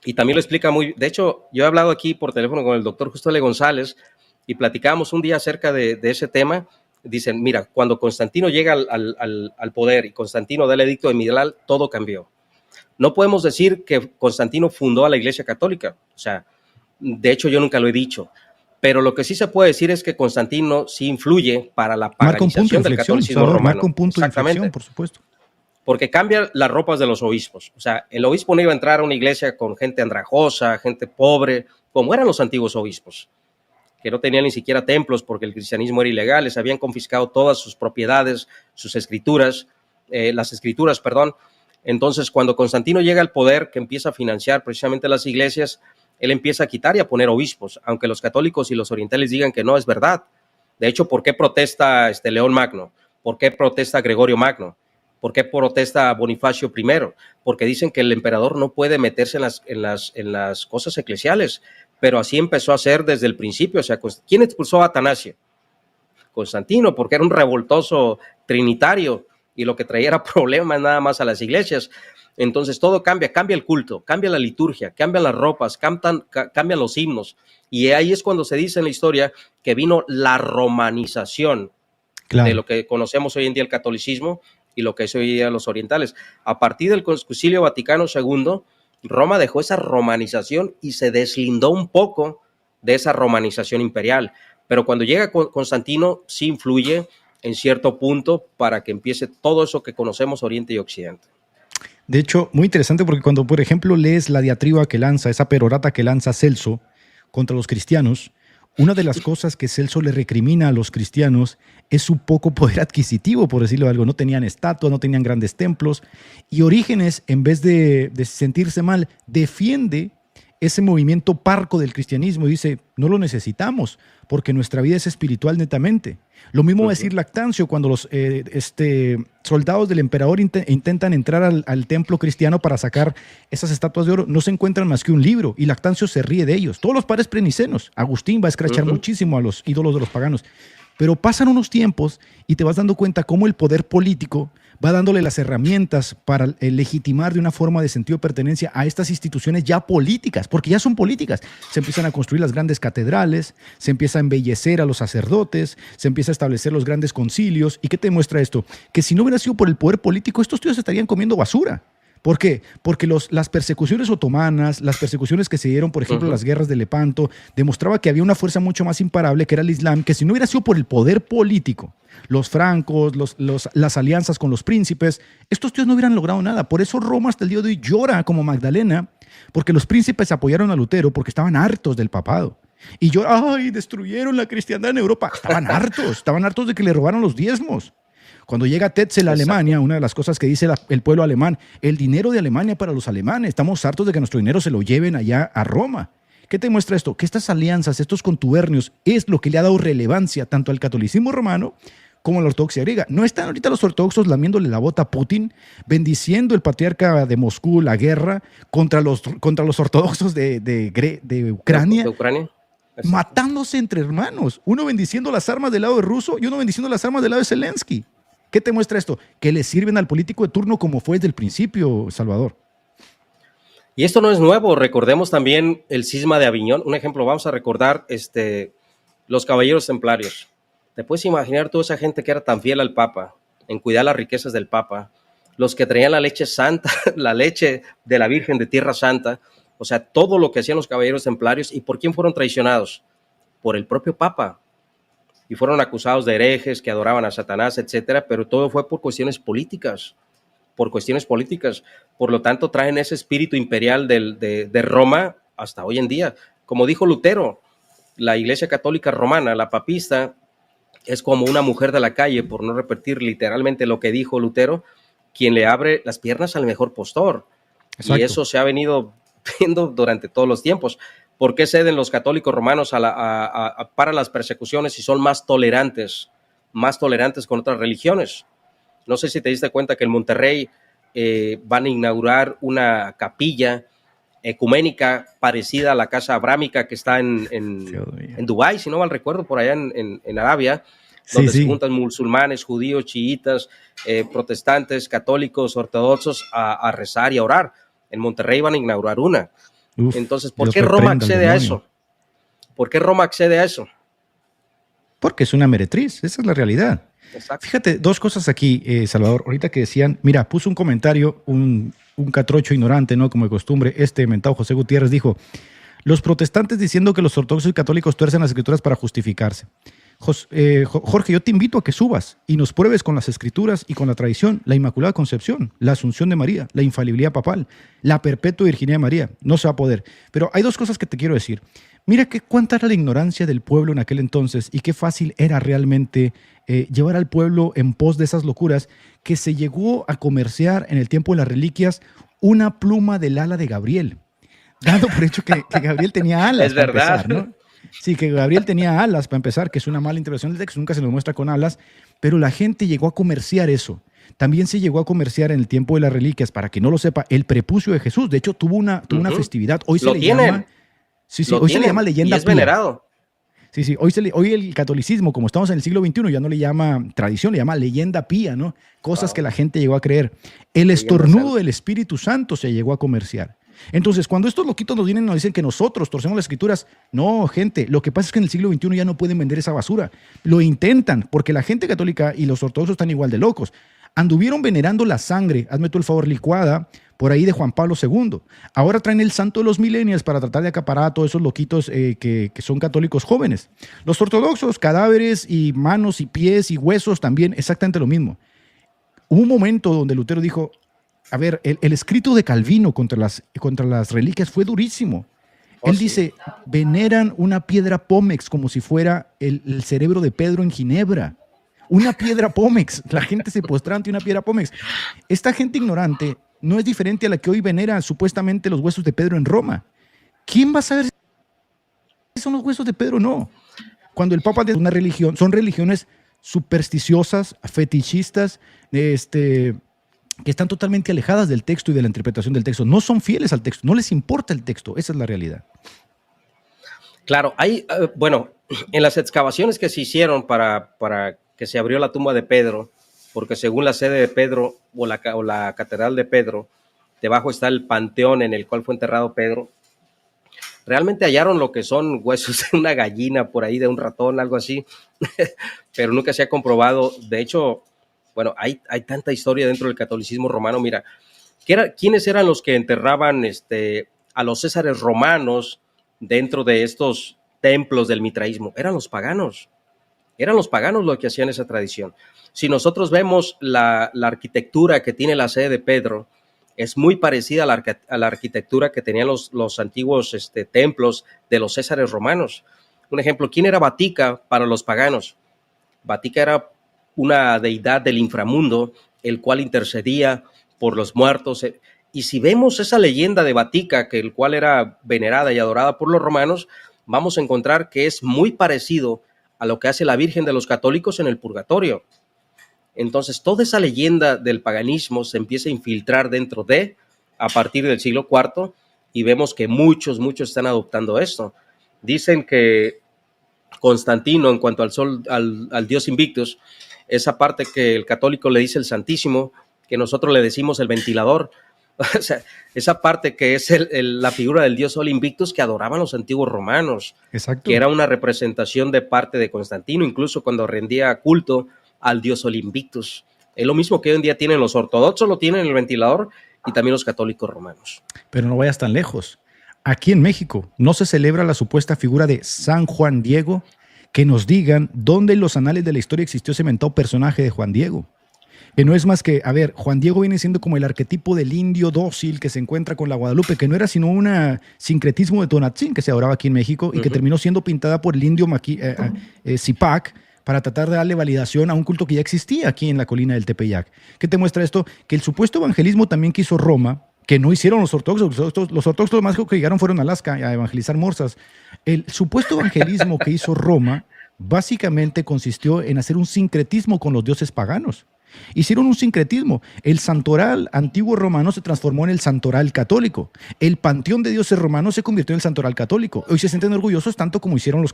Y también lo explica de hecho, yo he hablado aquí por teléfono con el doctor Justo L. González y platicábamos un día acerca de ese tema. Dicen, mira, cuando Constantino llega al poder y Constantino da el edicto de Milán, todo cambió. No podemos decir que Constantino fundó a la Iglesia Católica. O sea, de hecho yo nunca lo he dicho. Pero lo que sí se puede decir es que Constantino sí influye para la paganización del catolicismo romano. Marca un punto de inflexión, por supuesto. Porque cambia las ropas de los obispos. O sea, el obispo no iba a entrar a una iglesia con gente andrajosa, gente pobre, como eran los antiguos obispos, que no tenían ni siquiera templos porque el cristianismo era ilegal, les habían confiscado todas sus propiedades, sus escrituras, las escrituras, perdón. Entonces, cuando Constantino llega al poder, que empieza a financiar precisamente las iglesias, él empieza a quitar y a poner obispos, aunque los católicos y los orientales digan que no es verdad. De hecho, ¿por qué protesta León Magno? ¿Por qué protesta Gregorio Magno? ¿Por qué protesta Bonifacio I? Porque dicen que el emperador no puede meterse en las cosas eclesiales, pero así empezó a ser desde el principio. O sea, ¿quién expulsó a Atanasio? Constantino, porque era un revoltoso trinitario y lo que traía era problemas nada más a las iglesias. Entonces todo cambia el culto, cambia la liturgia, cambian las ropas, cambian los himnos, y ahí es cuando se dice en la historia que vino la romanización de lo que conocemos hoy en día el catolicismo y lo que es hoy en día los orientales. A partir del Concilio Vaticano II, Roma dejó esa romanización y se deslindó un poco de esa romanización imperial, pero cuando llega Constantino sí influye en cierto punto para que empiece todo eso que conocemos Oriente y Occidente. De hecho, muy interesante porque cuando, por ejemplo, lees la diatriba que lanza, esa perorata que lanza Celso contra los cristianos, una de las cosas que Celso le recrimina a los cristianos es su poco poder adquisitivo, por decirlo algo. No tenían estatuas, no tenían grandes templos. Y Orígenes, en vez de sentirse mal, defiende ese movimiento parco del cristianismo y dice, no lo necesitamos porque nuestra vida es espiritual netamente. Lo mismo va a decir Lactancio cuando los soldados del emperador intentan entrar al templo cristiano para sacar esas estatuas de oro. No se encuentran más que un libro y Lactancio se ríe de ellos. Todos los padres prenicenos. Agustín va a escrachar muchísimo a los ídolos de los paganos. Pero pasan unos tiempos y te vas dando cuenta cómo el poder político va dándole las herramientas para legitimar de una forma de sentido de pertenencia a estas instituciones ya políticas, porque ya son políticas. Se empiezan a construir las grandes catedrales, se empieza a embellecer a los sacerdotes, se empieza a establecer los grandes concilios. ¿Y qué te muestra esto? Que si no hubiera sido por el poder político, estos tíos estarían comiendo basura. ¿Por qué? Porque las persecuciones otomanas, las persecuciones que se dieron, por ejemplo, las guerras de Lepanto, demostraba que había una fuerza mucho más imparable, que era el Islam, que si no hubiera sido por el poder político, los francos, las alianzas con los príncipes, estos tíos no hubieran logrado nada. Por eso Roma hasta el día de hoy llora como Magdalena, porque los príncipes apoyaron a Lutero porque estaban hartos del papado. Y lloran, ¡ay, destruyeron la cristiandad en Europa! Estaban hartos de que le robaron los diezmos. Cuando llega Tetzel a Alemania, una de las cosas que dice el pueblo alemán, el dinero de Alemania para los alemanes, estamos hartos de que nuestro dinero se lo lleven allá a Roma. ¿Qué te muestra esto? Que estas alianzas, estos contubernios, es lo que le ha dado relevancia tanto al catolicismo romano como a la ortodoxia griega. No están ahorita los ortodoxos lamiéndole la bota a Putin, bendiciendo el patriarca de Moscú la guerra contra los ortodoxos de Ucrania. Matándose entre hermanos, uno bendiciendo las armas del lado de ruso y uno bendiciendo las armas del lado de Zelensky. ¿Qué te muestra esto? Que le sirven al político de turno como fue desde el principio, Salvador. Y esto no es nuevo. Recordemos también el cisma de Aviñón. Un ejemplo, vamos a recordar los caballeros templarios. ¿Te puedes imaginar toda esa gente que era tan fiel al Papa, en cuidar las riquezas del Papa? Los que traían la leche santa, la leche de la Virgen de Tierra Santa. O sea, todo lo que hacían los caballeros templarios. ¿Y por quién fueron traicionados? Por el propio Papa. Y fueron acusados de herejes que adoraban a Satanás, etcétera, pero todo fue por cuestiones políticas. Por lo tanto, traen ese espíritu imperial de Roma hasta hoy en día. Como dijo Lutero, la Iglesia Católica Romana, la papista, es como una mujer de la calle, por no repetir literalmente lo que dijo Lutero, quien le abre las piernas al mejor postor. Exacto. Y eso se ha venido viendo durante todos los tiempos. ¿Por qué ceden los católicos romanos para las persecuciones y son más tolerantes con otras religiones? No sé si te diste cuenta que en Monterrey van a inaugurar una capilla ecuménica parecida a la casa abrámica que está en Dubái, si no mal recuerdo, por allá en Arabia, donde se juntan musulmanes, judíos, chiitas, protestantes, católicos, ortodoxos a rezar y a orar. En Monterrey van a inaugurar una. Entonces, ¿por qué Roma accede a eso? ¿Por qué Roma accede a eso? Porque es una meretriz, esa es la realidad. Exacto. Fíjate, dos cosas aquí, Salvador. Ahorita que decían, mira, puso un comentario, un catrocho ignorante, ¿no? Como de costumbre, mentado José Gutiérrez dijo, los protestantes diciendo que los ortodoxos y católicos tuercen las escrituras para justificarse. Jorge, yo te invito a que subas y nos pruebes con las escrituras y con la tradición, la Inmaculada Concepción, la Asunción de María, la infalibilidad papal, la perpetua virginidad de María. No se va a poder. Pero hay dos cosas que te quiero decir. Mira cuánta era la ignorancia del pueblo en aquel entonces y qué fácil era realmente llevar al pueblo en pos de esas locuras, que se llegó a comerciar en el tiempo de las reliquias una pluma del ala de Gabriel, dando por hecho que Gabriel tenía alas. Es verdad. Empezar, ¿no? Sí, que Gabriel tenía alas, para empezar, que es una mala interpretación del texto, nunca se nos muestra con alas, pero la gente llegó a comerciar eso. También se llegó a comerciar en el tiempo de las reliquias, para que no lo sepa, el prepucio de Jesús. De hecho, tuvo una festividad. Hoy se le llama... Sí, Lo hoy se le tienen, llama y leyenda es pía. venerado. Sí, hoy el catolicismo, como estamos en el siglo XXI, ya no le llama tradición, le llama leyenda pía, ¿no? Cosas que la gente llegó a creer. El Leyenda estornudo santa. del Espíritu Santo se llegó a comerciar. Entonces, cuando estos loquitos nos vienen y nos dicen que nosotros torcemos las escrituras, no, gente, lo que pasa es que en el siglo XXI ya no pueden vender esa basura. Lo intentan, porque la gente católica y los ortodoxos están igual de locos. Anduvieron venerando la sangre, hazme tú el favor, licuada, por ahí de Juan Pablo II. Ahora traen el santo de los millennials para tratar de acaparar a todos esos loquitos que son católicos jóvenes. Los ortodoxos, cadáveres y manos y pies y huesos también, exactamente lo mismo. Hubo un momento donde Lutero dijo, a ver, el escrito de Calvino contra las reliquias fue durísimo. Él dice, veneran una piedra pómex como si fuera el cerebro de Pedro en Ginebra. Una piedra pómex. La gente se postra ante una piedra pómex. Esta gente ignorante no es diferente a la que hoy venera supuestamente los huesos de Pedro en Roma. ¿Quién va a saber si son los huesos de Pedro o no? Cuando el Papa de una religión, son religiones supersticiosas, fetichistas, que están totalmente alejadas del texto y de la interpretación del texto. No son fieles al texto, no les importa el texto. Esa es la realidad. Claro, hay, bueno, en las excavaciones que se hicieron para que se abrió la tumba de Pedro, porque según la sede de Pedro o la catedral de Pedro, debajo está el panteón en el cual fue enterrado Pedro, realmente hallaron lo que son huesos de una gallina por ahí, de un ratón, algo así, pero nunca se ha comprobado. De hecho, bueno, hay tanta historia dentro del catolicismo romano. Mira, ¿quiénes eran los que enterraban a los césares romanos dentro de estos templos del mitraísmo? Eran los paganos los que hacían esa tradición. Si nosotros vemos la arquitectura que tiene la sede de Pedro, es muy parecida a la arquitectura que tenían los antiguos templos de los césares romanos. Un ejemplo, ¿quién era Batica para los paganos? Batica era una deidad del inframundo, el cual intercedía por los muertos. Y si vemos esa leyenda de Batica, que el cual era venerada y adorada por los romanos, vamos a encontrar que es muy parecido a lo que hace la Virgen de los católicos en el purgatorio. Entonces, toda esa leyenda del paganismo se empieza a infiltrar a partir del siglo IV, y vemos que muchos están adoptando esto. Dicen que Constantino, en cuanto al Dios Invictus, esa parte que el católico le dice el Santísimo, que nosotros le decimos el ventilador, o sea, esa parte que es la figura del Dios Sol Invictus que adoraban los antiguos romanos. Exacto. Que era una representación de parte de Constantino, incluso cuando rendía culto al Dios Sol Invictus. Es lo mismo que hoy en día tienen los ortodoxos, lo tienen el ventilador, y también los católicos romanos. Pero no vayas tan lejos. Aquí en México no se celebra la supuesta figura de San Juan Diego. Que nos digan dónde en los anales de la historia existió ese mentado personaje de Juan Diego. Que no es más que, a ver, Juan Diego viene siendo como el arquetipo del indio dócil que se encuentra con la Guadalupe, que no era sino un sincretismo de Tonatzin que se adoraba aquí en México y que terminó siendo pintada por el indio Zipac para tratar de darle validación a un culto que ya existía aquí en la colina del Tepeyac. ¿Qué te muestra esto? Que el supuesto evangelismo también que hizo Roma, que no hicieron los ortodoxos. Los ortodoxos más que llegaron fueron a Alaska a evangelizar morsas. El supuesto evangelismo que hizo Roma básicamente consistió en hacer un sincretismo con los dioses paganos. Hicieron un sincretismo. El santoral antiguo romano se transformó en el santoral católico. El panteón de dioses romanos se convirtió en el santoral católico. Hoy se sienten orgullosos tanto como hicieron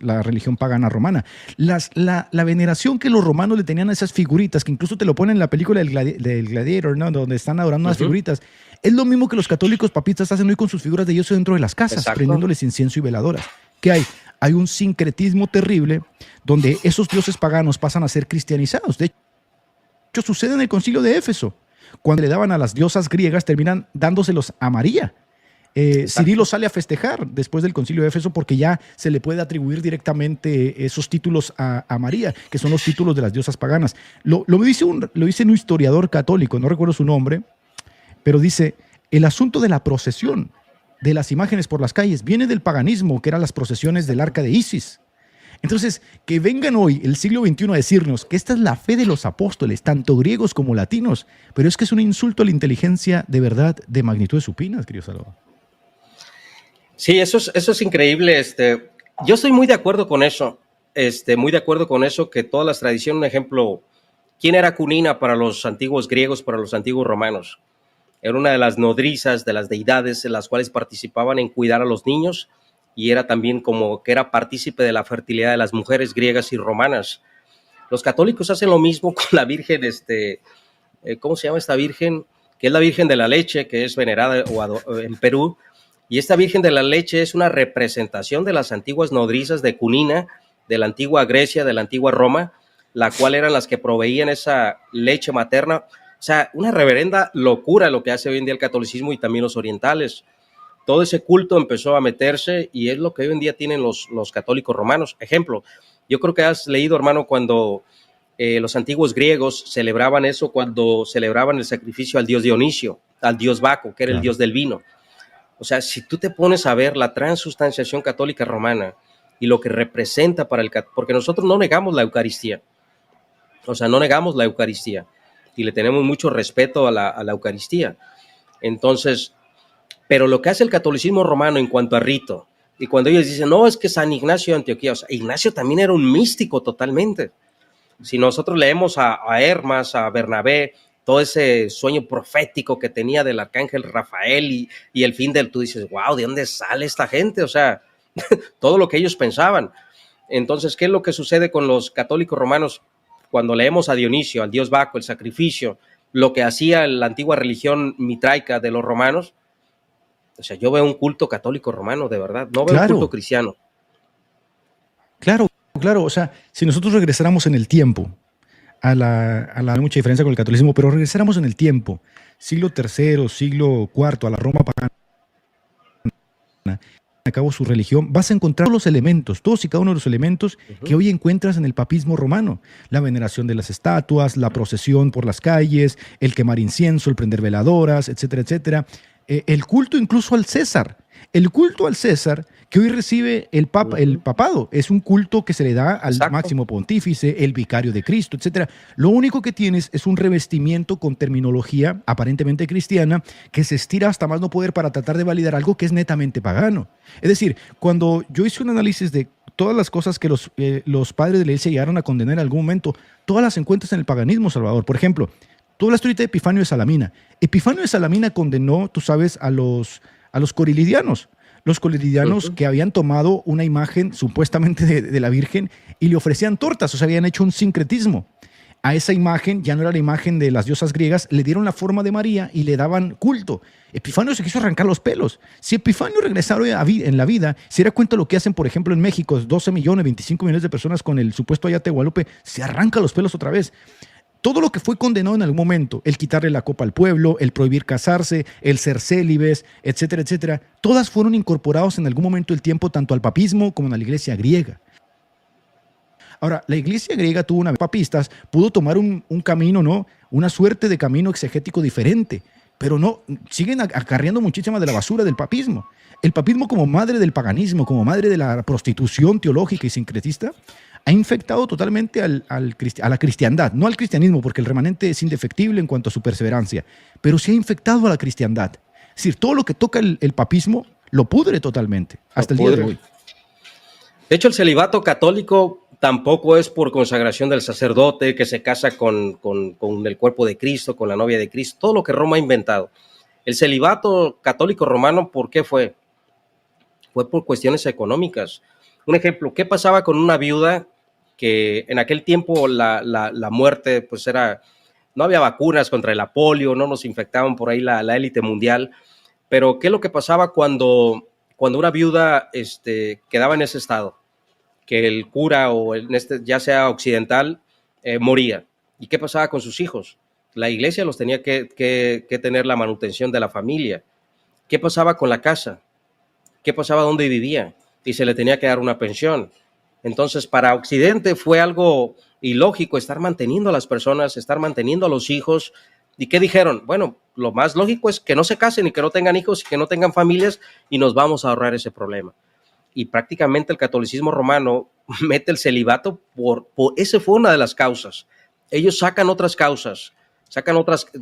la religión pagana romana. La veneración que los romanos le tenían a esas figuritas, que incluso te lo ponen en la película del Gladiator, ¿no? Donde están adorando unas figuritas, es lo mismo que los católicos papistas hacen hoy con sus figuras de dioses dentro de las casas, prendiéndoles incienso y veladoras. ¿Qué hay? Hay un sincretismo terrible donde esos dioses paganos pasan a ser cristianizados. De hecho, sucede en el concilio de Éfeso. Cuando le daban a las diosas griegas, terminan dándoselos a María. Cirilo sale a festejar después del concilio de Éfeso porque ya se le puede atribuir directamente esos títulos a María, que son los títulos de las diosas paganas. Lo dice un historiador católico, no recuerdo su nombre, pero dice, el asunto de la procesión de las imágenes por las calles viene del paganismo, que eran las procesiones del arca de Isis. Entonces, que vengan hoy, el siglo XXI, a decirnos que esta es la fe de los apóstoles, tanto griegos como latinos, pero es que es un insulto a la inteligencia de verdad de magnitudes supinas, querido Salvador. Sí, eso es increíble. Yo estoy muy de acuerdo con eso. Que todas las tradiciones, un ejemplo, ¿quién era Cunina para los antiguos griegos, para los antiguos romanos? Era una de las nodrizas de las deidades en las cuales participaban en cuidar a los niños y era también como que era partícipe de la fertilidad de las mujeres griegas y romanas. Los católicos hacen lo mismo con la Virgen, ¿cómo se llama esta Virgen? Que es la Virgen de la Leche, que es venerada en Perú, y esta Virgen de la Leche es una representación de las antiguas nodrizas de cunina, de la antigua Grecia, de la antigua Roma, la cual eran las que proveían esa leche materna. O sea, una reverenda locura lo que hace hoy en día el catolicismo y también los orientales. Todo ese culto empezó a meterse y es lo que hoy en día tienen los católicos romanos. Ejemplo, yo creo que has leído, hermano, cuando los antiguos griegos celebraban eso, cuando celebraban el sacrificio al dios Dionisio, al dios Baco, que era el dios del vino. O sea, si tú te pones a ver la transustanciación católica romana y lo que representa para porque nosotros no negamos la Eucaristía, o sea, no negamos la Eucaristía y le tenemos mucho respeto a la Eucaristía. Entonces, pero lo que hace el catolicismo romano en cuanto a rito, y cuando ellos dicen, no, es que San Ignacio de Antioquía, o sea, Ignacio también era un místico totalmente. Si nosotros leemos a Hermas, a Bernabé, todo ese sueño profético que tenía del arcángel Rafael y el fin tú dices, wow, ¿de dónde sale esta gente? O sea, todo lo que ellos pensaban. Entonces, ¿qué es lo que sucede con los católicos romanos? Cuando leemos a Dionisio, al dios Baco, el sacrificio, lo que hacía la antigua religión mitraica de los romanos, o sea, yo veo un culto católico romano, de verdad, no veo un culto cristiano. Claro, o sea, si nosotros regresáramos en el tiempo, hay mucha diferencia con el catolicismo, pero regresáramos en el tiempo, siglo III, siglo IV, a la Roma pagana, a cabo su religión, vas a encontrar los elementos, todos y cada uno de los elementos que hoy encuentras en el papismo romano. La veneración de las estatuas, la procesión por las calles, el quemar incienso, el prender veladoras, etcétera, etcétera. El culto incluso al César. El culto al César que hoy recibe el papado es un culto que se le da al máximo pontífice, el vicario de Cristo, etcétera. Lo único que tienes es un revestimiento con terminología aparentemente cristiana que se estira hasta más no poder para tratar de validar algo que es netamente pagano. Es decir, cuando yo hice un análisis de todas las cosas que los padres de la iglesia llegaron a condenar en algún momento, todas las encuentras en el paganismo, Salvador. Por ejemplo, tú hablaste ahorita de Epifanio de Salamina. Epifanio de Salamina condenó, tú sabes, a los coliridianos. Los coliridianos que habían tomado una imagen supuestamente de la Virgen y le ofrecían tortas, o sea, habían hecho un sincretismo. A esa imagen, ya no era la imagen de las diosas griegas, le dieron la forma de María y le daban culto. Epifanio se quiso arrancar los pelos. Si Epifanio regresara en la vida, se diera cuenta de lo que hacen, por ejemplo, en México, 12 millones, 25 millones de personas con el supuesto Ayate de Guadalupe, se arranca los pelos otra vez. Todo lo que fue condenado en algún momento, el quitarle la copa al pueblo, el prohibir casarse, el ser célibes, etcétera, etcétera, todas fueron incorporados en algún momento del tiempo tanto al papismo como a la iglesia griega. Ahora, la iglesia griega tuvo papistas, pudo tomar un camino, ¿no? Una suerte de camino exegético diferente, pero no, siguen acarreando muchísima de la basura del papismo. El papismo como madre del paganismo, como madre de la prostitución teológica y sincretista, ha infectado totalmente a la cristiandad, no al cristianismo, porque el remanente es indefectible en cuanto a su perseverancia, pero sí ha infectado a la cristiandad. Es decir, todo lo que toca el papismo lo pudre totalmente, hasta el día de hoy. De hecho, el celibato católico tampoco es por consagración del sacerdote que se casa con el cuerpo de Cristo, con la novia de Cristo, todo lo que Roma ha inventado. El celibato católico romano, ¿por qué fue? Fue por cuestiones económicas. Un ejemplo, ¿qué pasaba con una viuda que en aquel tiempo la muerte, pues no había vacunas contra la polio, no nos infectaban por ahí la élite mundial, pero ¿qué es lo que pasaba cuando una viuda quedaba en ese estado? Que el cura o ya sea occidental, moría. ¿Y qué pasaba con sus hijos? La iglesia los tenía que tener la manutención de la familia. ¿Qué pasaba con la casa? ¿Qué pasaba donde vivía? Y se le tenía que dar una pensión. Entonces, para Occidente fue algo ilógico estar manteniendo a las personas, estar manteniendo a los hijos. ¿Y qué dijeron? Bueno, lo más lógico es que no se casen y que no tengan hijos y que no tengan familias y nos vamos a ahorrar ese problema. Y prácticamente el catolicismo romano mete el celibato esa fue una de las causas. Ellos sacan otras causas,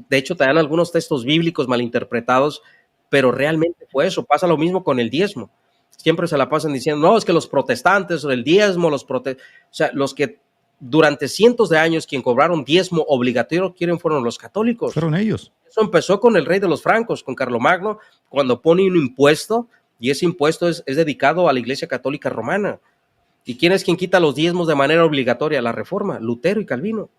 de hecho te dan algunos textos bíblicos malinterpretados, pero realmente fue eso. Pasa lo mismo con el diezmo. Siempre se la pasan diciendo, no, es que los protestantes, el diezmo, o sea, los que durante cientos de años quien cobraron diezmo obligatorio fueron los católicos. Fueron ellos. Eso empezó con el rey de los francos, con Carlomagno, cuando pone un impuesto y ese impuesto es dedicado a la Iglesia Católica Romana. ¿Y quién es quien quita los diezmos de manera obligatoria? La Reforma, Lutero y Calvino.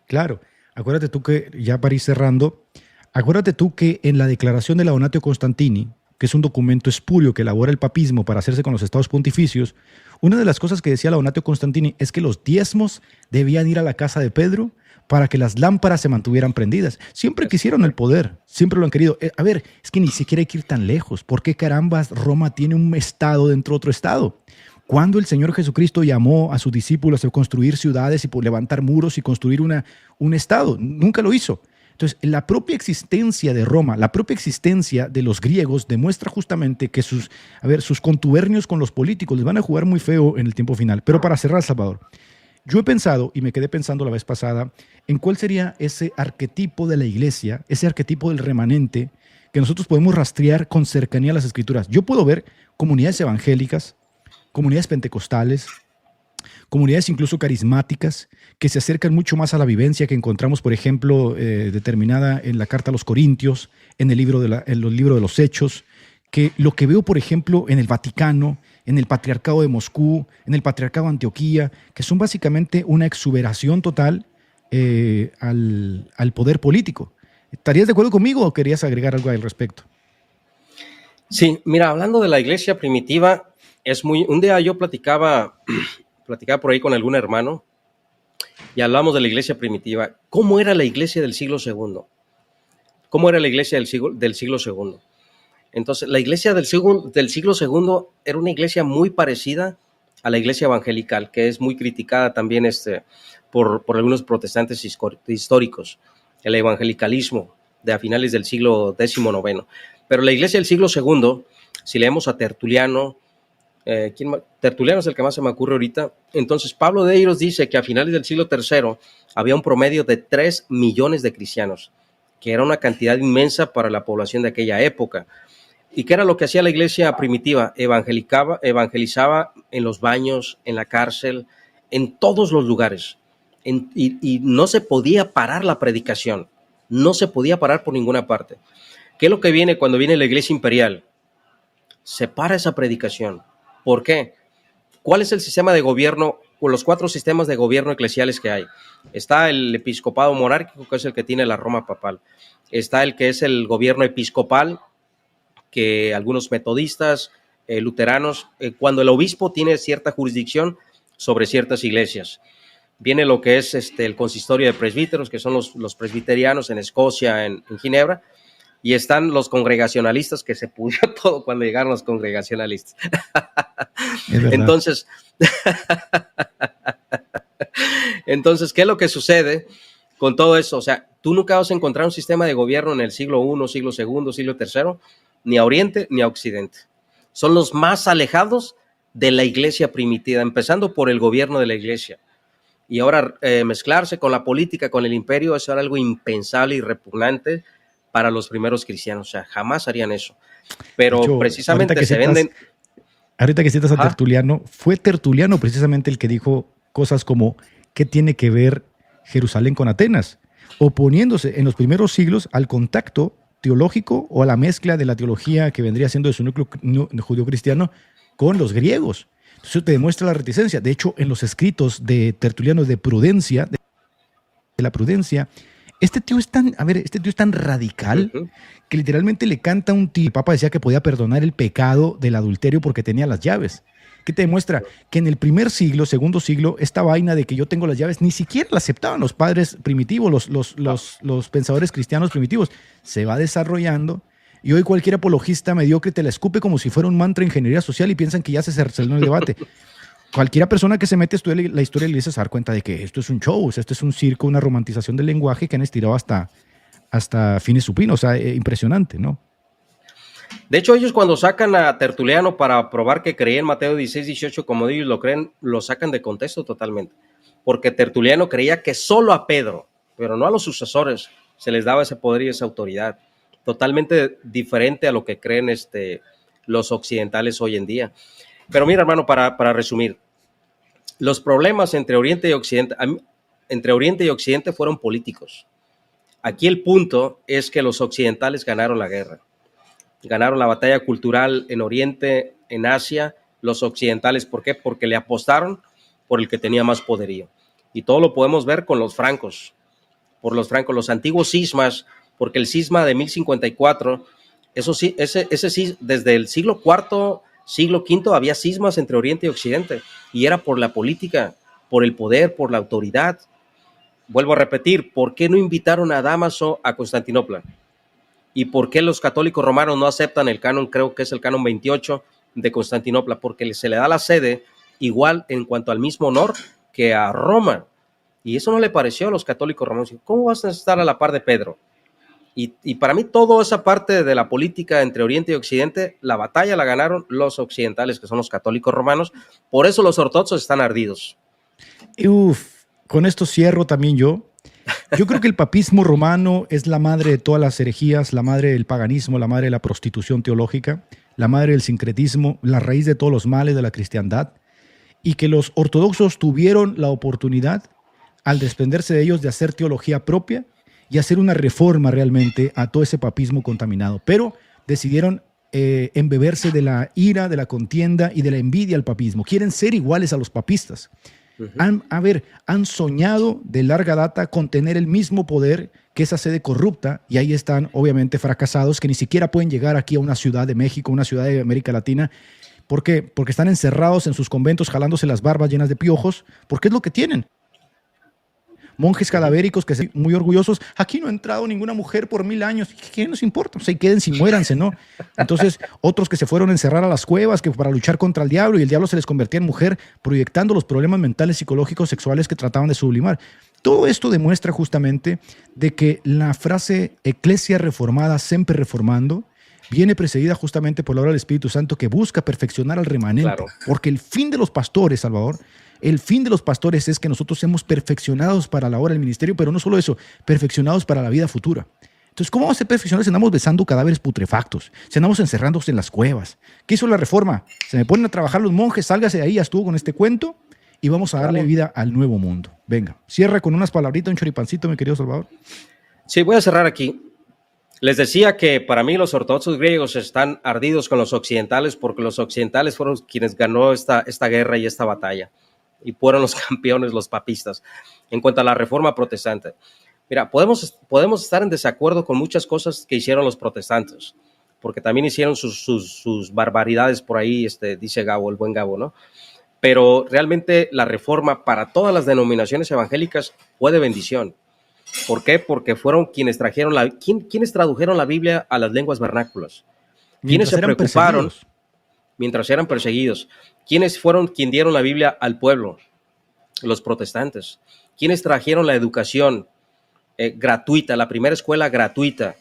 Claro, acuérdate tú que, ya para ir cerrando, acuérdate tú que en la declaración de la Donatio Constantini, que es un documento espurio que elabora el papismo para hacerse con los estados pontificios, una de las cosas que decía la Donatio Constantini es que los diezmos debían ir a la casa de Pedro para que las lámparas se mantuvieran prendidas. Siempre quisieron el poder, siempre lo han querido. A ver, es que ni siquiera hay que ir tan lejos. ¿Por qué carambas Roma tiene un estado dentro de otro estado? Cuando el Señor Jesucristo llamó a sus discípulos a construir ciudades y por levantar muros y construir un estado, nunca lo hizo. Entonces, la propia existencia de Roma, la propia existencia de los griegos demuestra justamente que sus contubernios con los políticos les van a jugar muy feo en el tiempo final. Pero para cerrar, Salvador, yo he pensado, y me quedé pensando la vez pasada, en cuál sería ese arquetipo de la iglesia, ese arquetipo del remanente que nosotros podemos rastrear con cercanía a las Escrituras. Yo puedo ver comunidades evangélicas, comunidades pentecostales, comunidades incluso carismáticas, que se acercan mucho más a la vivencia que encontramos, por ejemplo, determinada en la carta a los Corintios, en el libro en los libros de los Hechos, que lo que veo, por ejemplo, en el Vaticano, en el Patriarcado de Moscú, en el Patriarcado de Antioquía, que son básicamente una exuberación total al poder político. ¿Estarías de acuerdo conmigo o querías agregar algo al respecto? Sí, mira, hablando de la iglesia primitiva, un día yo platicaba por ahí con algún hermano y hablamos de la iglesia primitiva. ¿Cómo era la iglesia del siglo II? ¿Cómo era la iglesia del siglo II? Entonces, la iglesia del siglo II era una iglesia muy parecida a la iglesia evangelical, que es muy criticada también por algunos protestantes históricos, el evangelicalismo de a finales del siglo XIX. Pero la iglesia del siglo II, si leemos a Tertuliano, Tertuliano es el que más se me ocurre ahorita. Entonces Pablo de Eiros dice que a finales del siglo III había un promedio de 3 millones de cristianos, que era una cantidad inmensa para la población de aquella época. ¿Y qué era lo que hacía la iglesia primitiva? Evangelizaba en los baños, en la cárcel, en todos los lugares. Y no se podía parar la predicación, no se podía parar por ninguna parte. ¿Qué es lo que viene cuando viene la iglesia imperial? Se para esa predicación. ¿Por qué? ¿Cuál es el sistema de gobierno o los 4 sistemas de gobierno eclesiales que hay? Está el episcopado monárquico, que es el que tiene la Roma papal. Está el que es el gobierno episcopal, que algunos metodistas, luteranos, cuando el obispo tiene cierta jurisdicción sobre ciertas iglesias. Viene lo que es el consistorio de presbíteros, que son los presbiterianos en Escocia, en Ginebra. Y están los congregacionalistas, que se pudrió todo cuando llegaron los congregacionalistas. Entonces, ¿qué es lo que sucede con todo eso? O sea, tú nunca vas a encontrar un sistema de gobierno en el siglo I, siglo II, siglo III, ni a Oriente ni a Occidente. Son los más alejados de la iglesia primitiva, empezando por el gobierno de la iglesia. Y ahora mezclarse con la política, con el imperio, eso era algo impensable y repugnante para los primeros cristianos. O sea, jamás harían eso. Pero hecho, precisamente ahorita que citas a Tertuliano, fue Tertuliano precisamente el que dijo cosas como ¿qué tiene que ver Jerusalén con Atenas? Oponiéndose en los primeros siglos al contacto teológico o a la mezcla de la teología que vendría siendo de su núcleo judío-cristiano con los griegos. Eso te demuestra la reticencia. De hecho, en los escritos de Tertuliano de prudencia, de la prudencia, este tío es tan radical que literalmente le canta un tío. El Papa decía que podía perdonar el pecado del adulterio porque tenía las llaves. ¿Qué te demuestra? Que en el primer siglo, segundo siglo, esta vaina de que yo tengo las llaves ni siquiera la aceptaban los padres primitivos, los pensadores cristianos primitivos. Se va desarrollando y hoy cualquier apologista mediocre te la escupe como si fuera un mantra de ingeniería social y piensan que ya se cercenó el debate. Cualquiera persona que se mete a estudiar la historia de la iglesia se da cuenta de que esto es un show, o sea, esto es un circo, una romantización del lenguaje que han estirado hasta fines supinos, o sea, impresionante, ¿no? De hecho, ellos cuando sacan a Tertuliano para probar que creía en Mateo 16, 18, como ellos lo creen, lo sacan de contexto totalmente. Porque Tertuliano creía que solo a Pedro, pero no a los sucesores, se les daba ese poder y esa autoridad. Totalmente diferente a lo que creen los occidentales hoy en día. Pero mira, hermano, para resumir, los problemas entre Oriente y Occidente fueron políticos. Aquí el punto es que los occidentales ganaron la guerra. Ganaron la batalla cultural en Oriente, en Asia, los occidentales. ¿Por qué? Porque le apostaron por el que tenía más poderío. Y todo lo podemos ver con los francos, por los francos, los antiguos cismas, porque el cisma de 1054, eso sí, ese desde el siglo IV, siglo V, había cismas entre Oriente y Occidente, y era por la política, por el poder, por la autoridad. Vuelvo a repetir, ¿por qué no invitaron a Dámaso a Constantinopla? ¿Y por qué los católicos romanos no aceptan el canon, creo que es el canon 28 de Constantinopla? Porque se le da la sede igual en cuanto al mismo honor que a Roma. Y eso no le pareció a los católicos romanos. ¿Cómo vas a estar a la par de Pedro? Y para mí toda esa parte de la política entre Oriente y Occidente, la batalla la ganaron los occidentales, que son los católicos romanos. Por eso los ortodoxos están ardidos. Con esto cierro también yo. Yo creo que el papismo romano es la madre de todas las herejías, la madre del paganismo, la madre de la prostitución teológica, la madre del sincretismo, la raíz de todos los males de la cristiandad, y que los ortodoxos tuvieron la oportunidad, al desprenderse de ellos, de hacer teología propia y hacer una reforma realmente a todo ese papismo contaminado. Pero decidieron embeberse de la ira, de la contienda y de la envidia al papismo. Quieren ser iguales a los papistas. Han soñado de larga data con tener el mismo poder que esa sede corrupta, y ahí están obviamente fracasados, que ni siquiera pueden llegar aquí a una ciudad de México, una ciudad de América Latina. ¿Por qué? Porque están encerrados en sus conventos jalándose las barbas llenas de piojos, porque es lo que tienen. Monjes cadavéricos que se muy orgullosos. Aquí no ha entrado ninguna mujer por 1000 años. ¿Qué nos importa? O sea, quédense y muéranse, ¿no? Entonces, otros que se fueron a encerrar a las cuevas que para luchar contra el diablo, y el diablo se les convertía en mujer, proyectando los problemas mentales, psicológicos, sexuales que trataban de sublimar. Todo esto demuestra justamente de que la frase Ecclesia reformada, sempre reformando, viene precedida justamente por la obra del Espíritu Santo, que busca perfeccionar al remanente. Claro. Porque el fin de los pastores, Salvador, el fin de los pastores es que nosotros seamos perfeccionados para la obra del ministerio, pero no solo eso, perfeccionados para la vida futura. Entonces, ¿cómo vamos a ser perfeccionados si andamos besando cadáveres putrefactos? Si andamos encerrándose en las cuevas. ¿Qué hizo la reforma? Se me ponen a trabajar los monjes, sálgase de ahí, ya estuvo con este cuento, y vamos a darle vida al nuevo mundo. Venga, cierra con unas palabritas, un choripancito, mi querido Salvador. Sí, voy a cerrar aquí. Les decía que para mí los ortodoxos griegos están ardidos con los occidentales, porque los occidentales fueron quienes ganó esta guerra y esta batalla, y fueron los campeones, los papistas. En cuanto a la reforma protestante, mira, podemos estar en desacuerdo con muchas cosas que hicieron los protestantes, porque también hicieron sus barbaridades por ahí, dice Gabo, el buen Gabo, ¿no? Pero realmente la reforma para todas las denominaciones evangélicas fue de bendición. ¿Por qué? Porque fueron quienes quienes tradujeron la Biblia a las lenguas vernáculas. Quienes se preocuparon mientras eran perseguidos. ¿Quiénes fueron quienes dieron la Biblia al pueblo? Los protestantes. ¿Quiénes trajeron la educación gratuita, la primera escuela gratuita,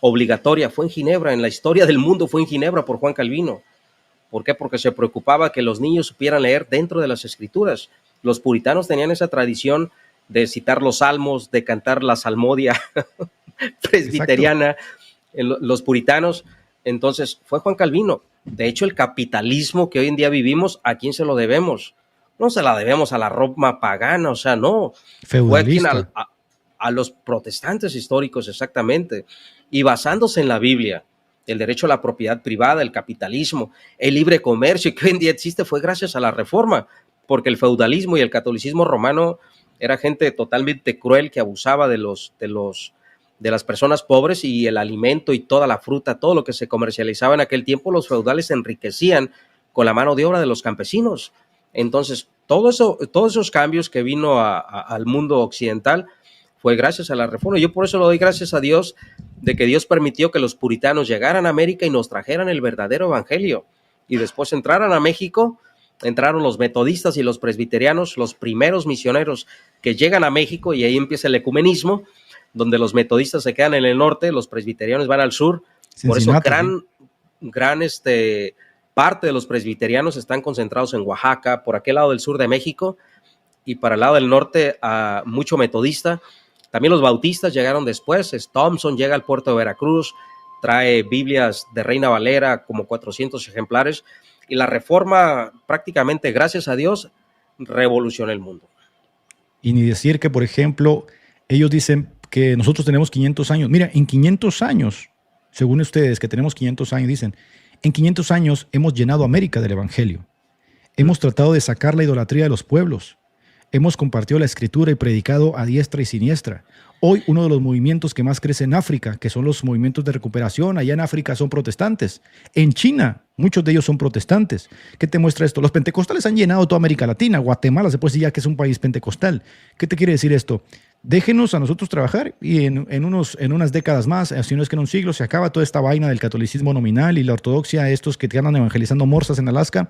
obligatoria? Fue en Ginebra, en la historia del mundo fue en Ginebra por Juan Calvino. ¿Por qué? Porque se preocupaba que los niños supieran leer dentro de las escrituras. Los puritanos tenían esa tradición de citar los salmos, de cantar la salmodia presbiteriana, los puritanos. Entonces fue Juan Calvino. De hecho, el capitalismo que hoy en día vivimos, ¿a quién se lo debemos? No se la debemos a la Roma pagana, o sea, no. Feudalista. Fue a los protestantes históricos, exactamente. Y basándose en la Biblia, el derecho a la propiedad privada, el capitalismo, el libre comercio que hoy en día existe, fue gracias a la Reforma, porque el feudalismo y el catolicismo romano era gente totalmente cruel que abusaba de las personas pobres, y el alimento y toda la fruta, todo lo que se comercializaba en aquel tiempo, los feudales se enriquecían con la mano de obra de los campesinos. Entonces, todos esos cambios que vino al mundo occidental fue gracias a la Reforma. Yo por eso le doy gracias a Dios de que Dios permitió que los puritanos llegaran a América y nos trajeran el verdadero evangelio, y después entraran a México. Entraron los metodistas y los presbiterianos, los primeros misioneros que llegan a México, y ahí empieza el ecumenismo, donde los metodistas se quedan en el norte, los presbiterianos van al sur. Por eso gran parte de los presbiterianos están concentrados en Oaxaca, por aquel lado del sur de México, y para el lado del norte mucho metodista. También los bautistas llegaron después. Thompson llega al puerto de Veracruz, trae Biblias de Reina Valera, como 400 ejemplares, y la Reforma prácticamente, gracias a Dios, revolucionó el mundo. Y ni decir que, por ejemplo, ellos dicen que nosotros tenemos 500 años. Mira, en 500 años según ustedes, que tenemos 500 años, dicen, en 500 años hemos llenado América del Evangelio. Hemos tratado de sacar la idolatría de los pueblos. Hemos compartido la escritura y predicado a diestra y siniestra. Hoy uno de los movimientos que más crece en África, que son los movimientos de recuperación, allá en África son protestantes. En China, muchos de ellos son protestantes. ¿Qué te muestra esto? Los pentecostales han llenado toda América Latina. Guatemala se puede decir ya que es un país pentecostal. ¿Qué te quiere decir esto? Déjenos a nosotros trabajar y en unas décadas más, si no es que en un siglo, se acaba toda esta vaina del catolicismo nominal y la ortodoxia, estos que te andan evangelizando morsas en Alaska.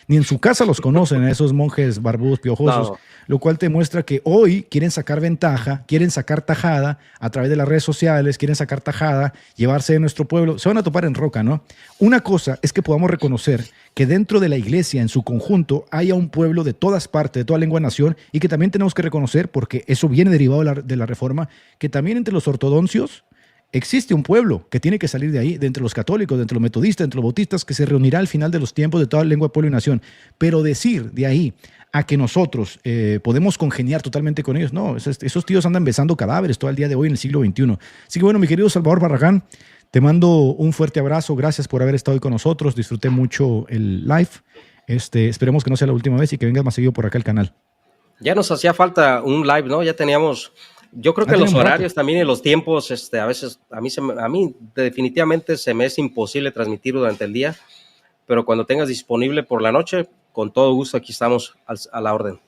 Ni en su casa los conocen a esos monjes barbudos, piojosos, no. Lo cual te muestra que hoy quieren sacar ventaja, quieren sacar tajada a través de las redes sociales, quieren sacar tajada, llevarse de nuestro pueblo. Se van a topar en roca, ¿no? Una cosa es que podamos reconocer que dentro de la iglesia en su conjunto haya un pueblo de todas partes, de toda lengua, nación, y que también tenemos que reconocer, porque eso viene derivado de la reforma, que también entre los ortodoncios existe un pueblo que tiene que salir de ahí, de entre los católicos, de entre los metodistas, de entre los bautistas, que se reunirá al final de los tiempos de toda lengua, pueblo y nación. Pero decir de ahí a que nosotros podemos congeniar totalmente con ellos, no, esos tíos andan besando cadáveres todo el día de hoy en el siglo XXI. Así que bueno, mi querido Salvador Barragán, te mando un fuerte abrazo, gracias por haber estado hoy con nosotros, disfruté mucho el live, esperemos que no sea la última vez y que vengas más seguido por acá al canal. Ya nos hacía falta un live, ¿no? Ya teníamos... Yo creo que los horarios también y los tiempos, a veces a mí definitivamente se me es imposible transmitir durante el día, pero cuando tengas disponible por la noche, con todo gusto aquí estamos a la orden.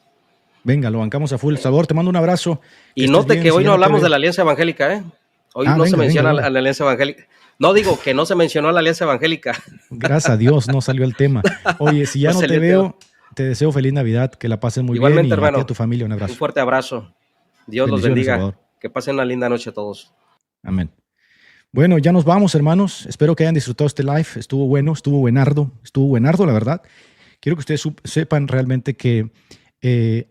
Venga, lo bancamos a full. Salvador, te mando un abrazo. Y note que hoy no hablamos de la Alianza Evangélica, ¿eh? Hoy no se menciona la Alianza Evangélica. No digo que no se mencionó la Alianza Evangélica. Gracias a Dios no salió el tema. Oye, si ya no te veo, te deseo feliz Navidad, que la pases muy igualmente, bien y hermano, a tu familia un abrazo. Un fuerte abrazo. Dios los bendiga. Salvador. Que pasen una linda noche a todos. Amén. Bueno, ya nos vamos, hermanos. Espero que hayan disfrutado este live. Estuvo bueno, estuvo buenardo, la verdad. Quiero que ustedes sepan realmente que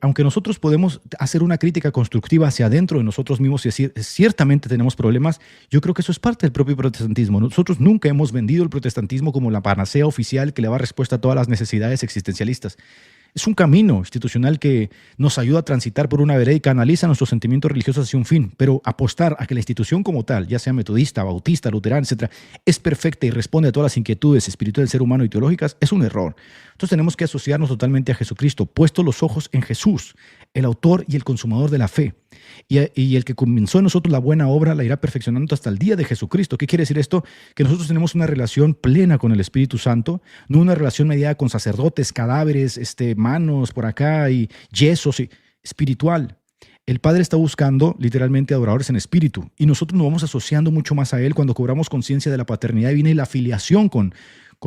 aunque nosotros podemos hacer una crítica constructiva hacia adentro de nosotros mismos y decir, ciertamente tenemos problemas, yo creo que eso es parte del propio protestantismo. Nosotros nunca hemos vendido el protestantismo como la panacea oficial que le da respuesta a todas las necesidades existencialistas. Es un camino institucional que nos ayuda a transitar por una vereda y canaliza nuestros sentimientos religiosos hacia un fin, pero apostar a que la institución como tal, ya sea metodista, bautista, luterana, etc., es perfecta y responde a todas las inquietudes espirituales del ser humano y teológicas, es un error. Entonces tenemos que asociarnos totalmente a Jesucristo, puestos los ojos en Jesús, el autor y el consumador de la fe. Y el que comenzó en nosotros la buena obra la irá perfeccionando hasta el día de Jesucristo. ¿Qué quiere decir esto? Que nosotros tenemos una relación plena con el Espíritu Santo, no una relación mediada con sacerdotes, cadáveres, manos por acá y yesos, espiritual. El Padre está buscando literalmente adoradores en espíritu y nosotros nos vamos asociando mucho más a Él cuando cobramos conciencia de la paternidad divina y la filiación con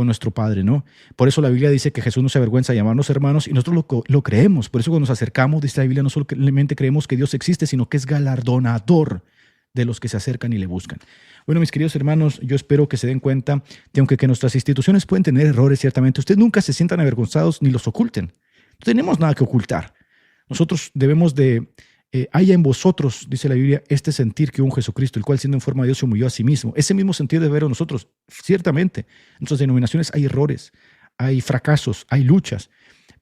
nuestro Padre, ¿no? Por eso la Biblia dice que Jesús no se avergüenza de llamarnos hermanos y nosotros lo creemos. Por eso cuando nos acercamos, dice la Biblia, no solamente creemos que Dios existe, sino que es galardonador de los que se acercan y le buscan. Bueno, mis queridos hermanos, yo espero que se den cuenta de aunque que nuestras instituciones pueden tener errores, ciertamente, ustedes nunca se sientan avergonzados ni los oculten. No tenemos nada que ocultar. Nosotros debemos de... haya en vosotros, dice la Biblia, este sentir que un Jesucristo, el cual siendo en forma de Dios se humilló a sí mismo. Ese mismo sentir debe haber en nosotros. Ciertamente, en nuestras denominaciones hay errores, hay fracasos, hay luchas,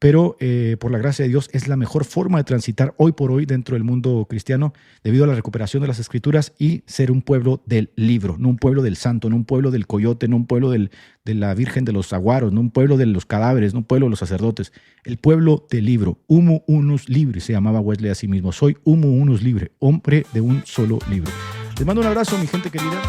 pero por la gracia de Dios es la mejor forma de transitar hoy por hoy dentro del mundo cristiano debido a la recuperación de las Escrituras y ser un pueblo del libro, no un pueblo del santo, no un pueblo del coyote, no un pueblo de la Virgen de los Aguaros, no un pueblo de los cadáveres, no un pueblo de los sacerdotes, el pueblo del libro. Humo unus libre, se llamaba Wesley a sí mismo. Soy humo unus libre, hombre de un solo libro. Les mando un abrazo, mi gente querida.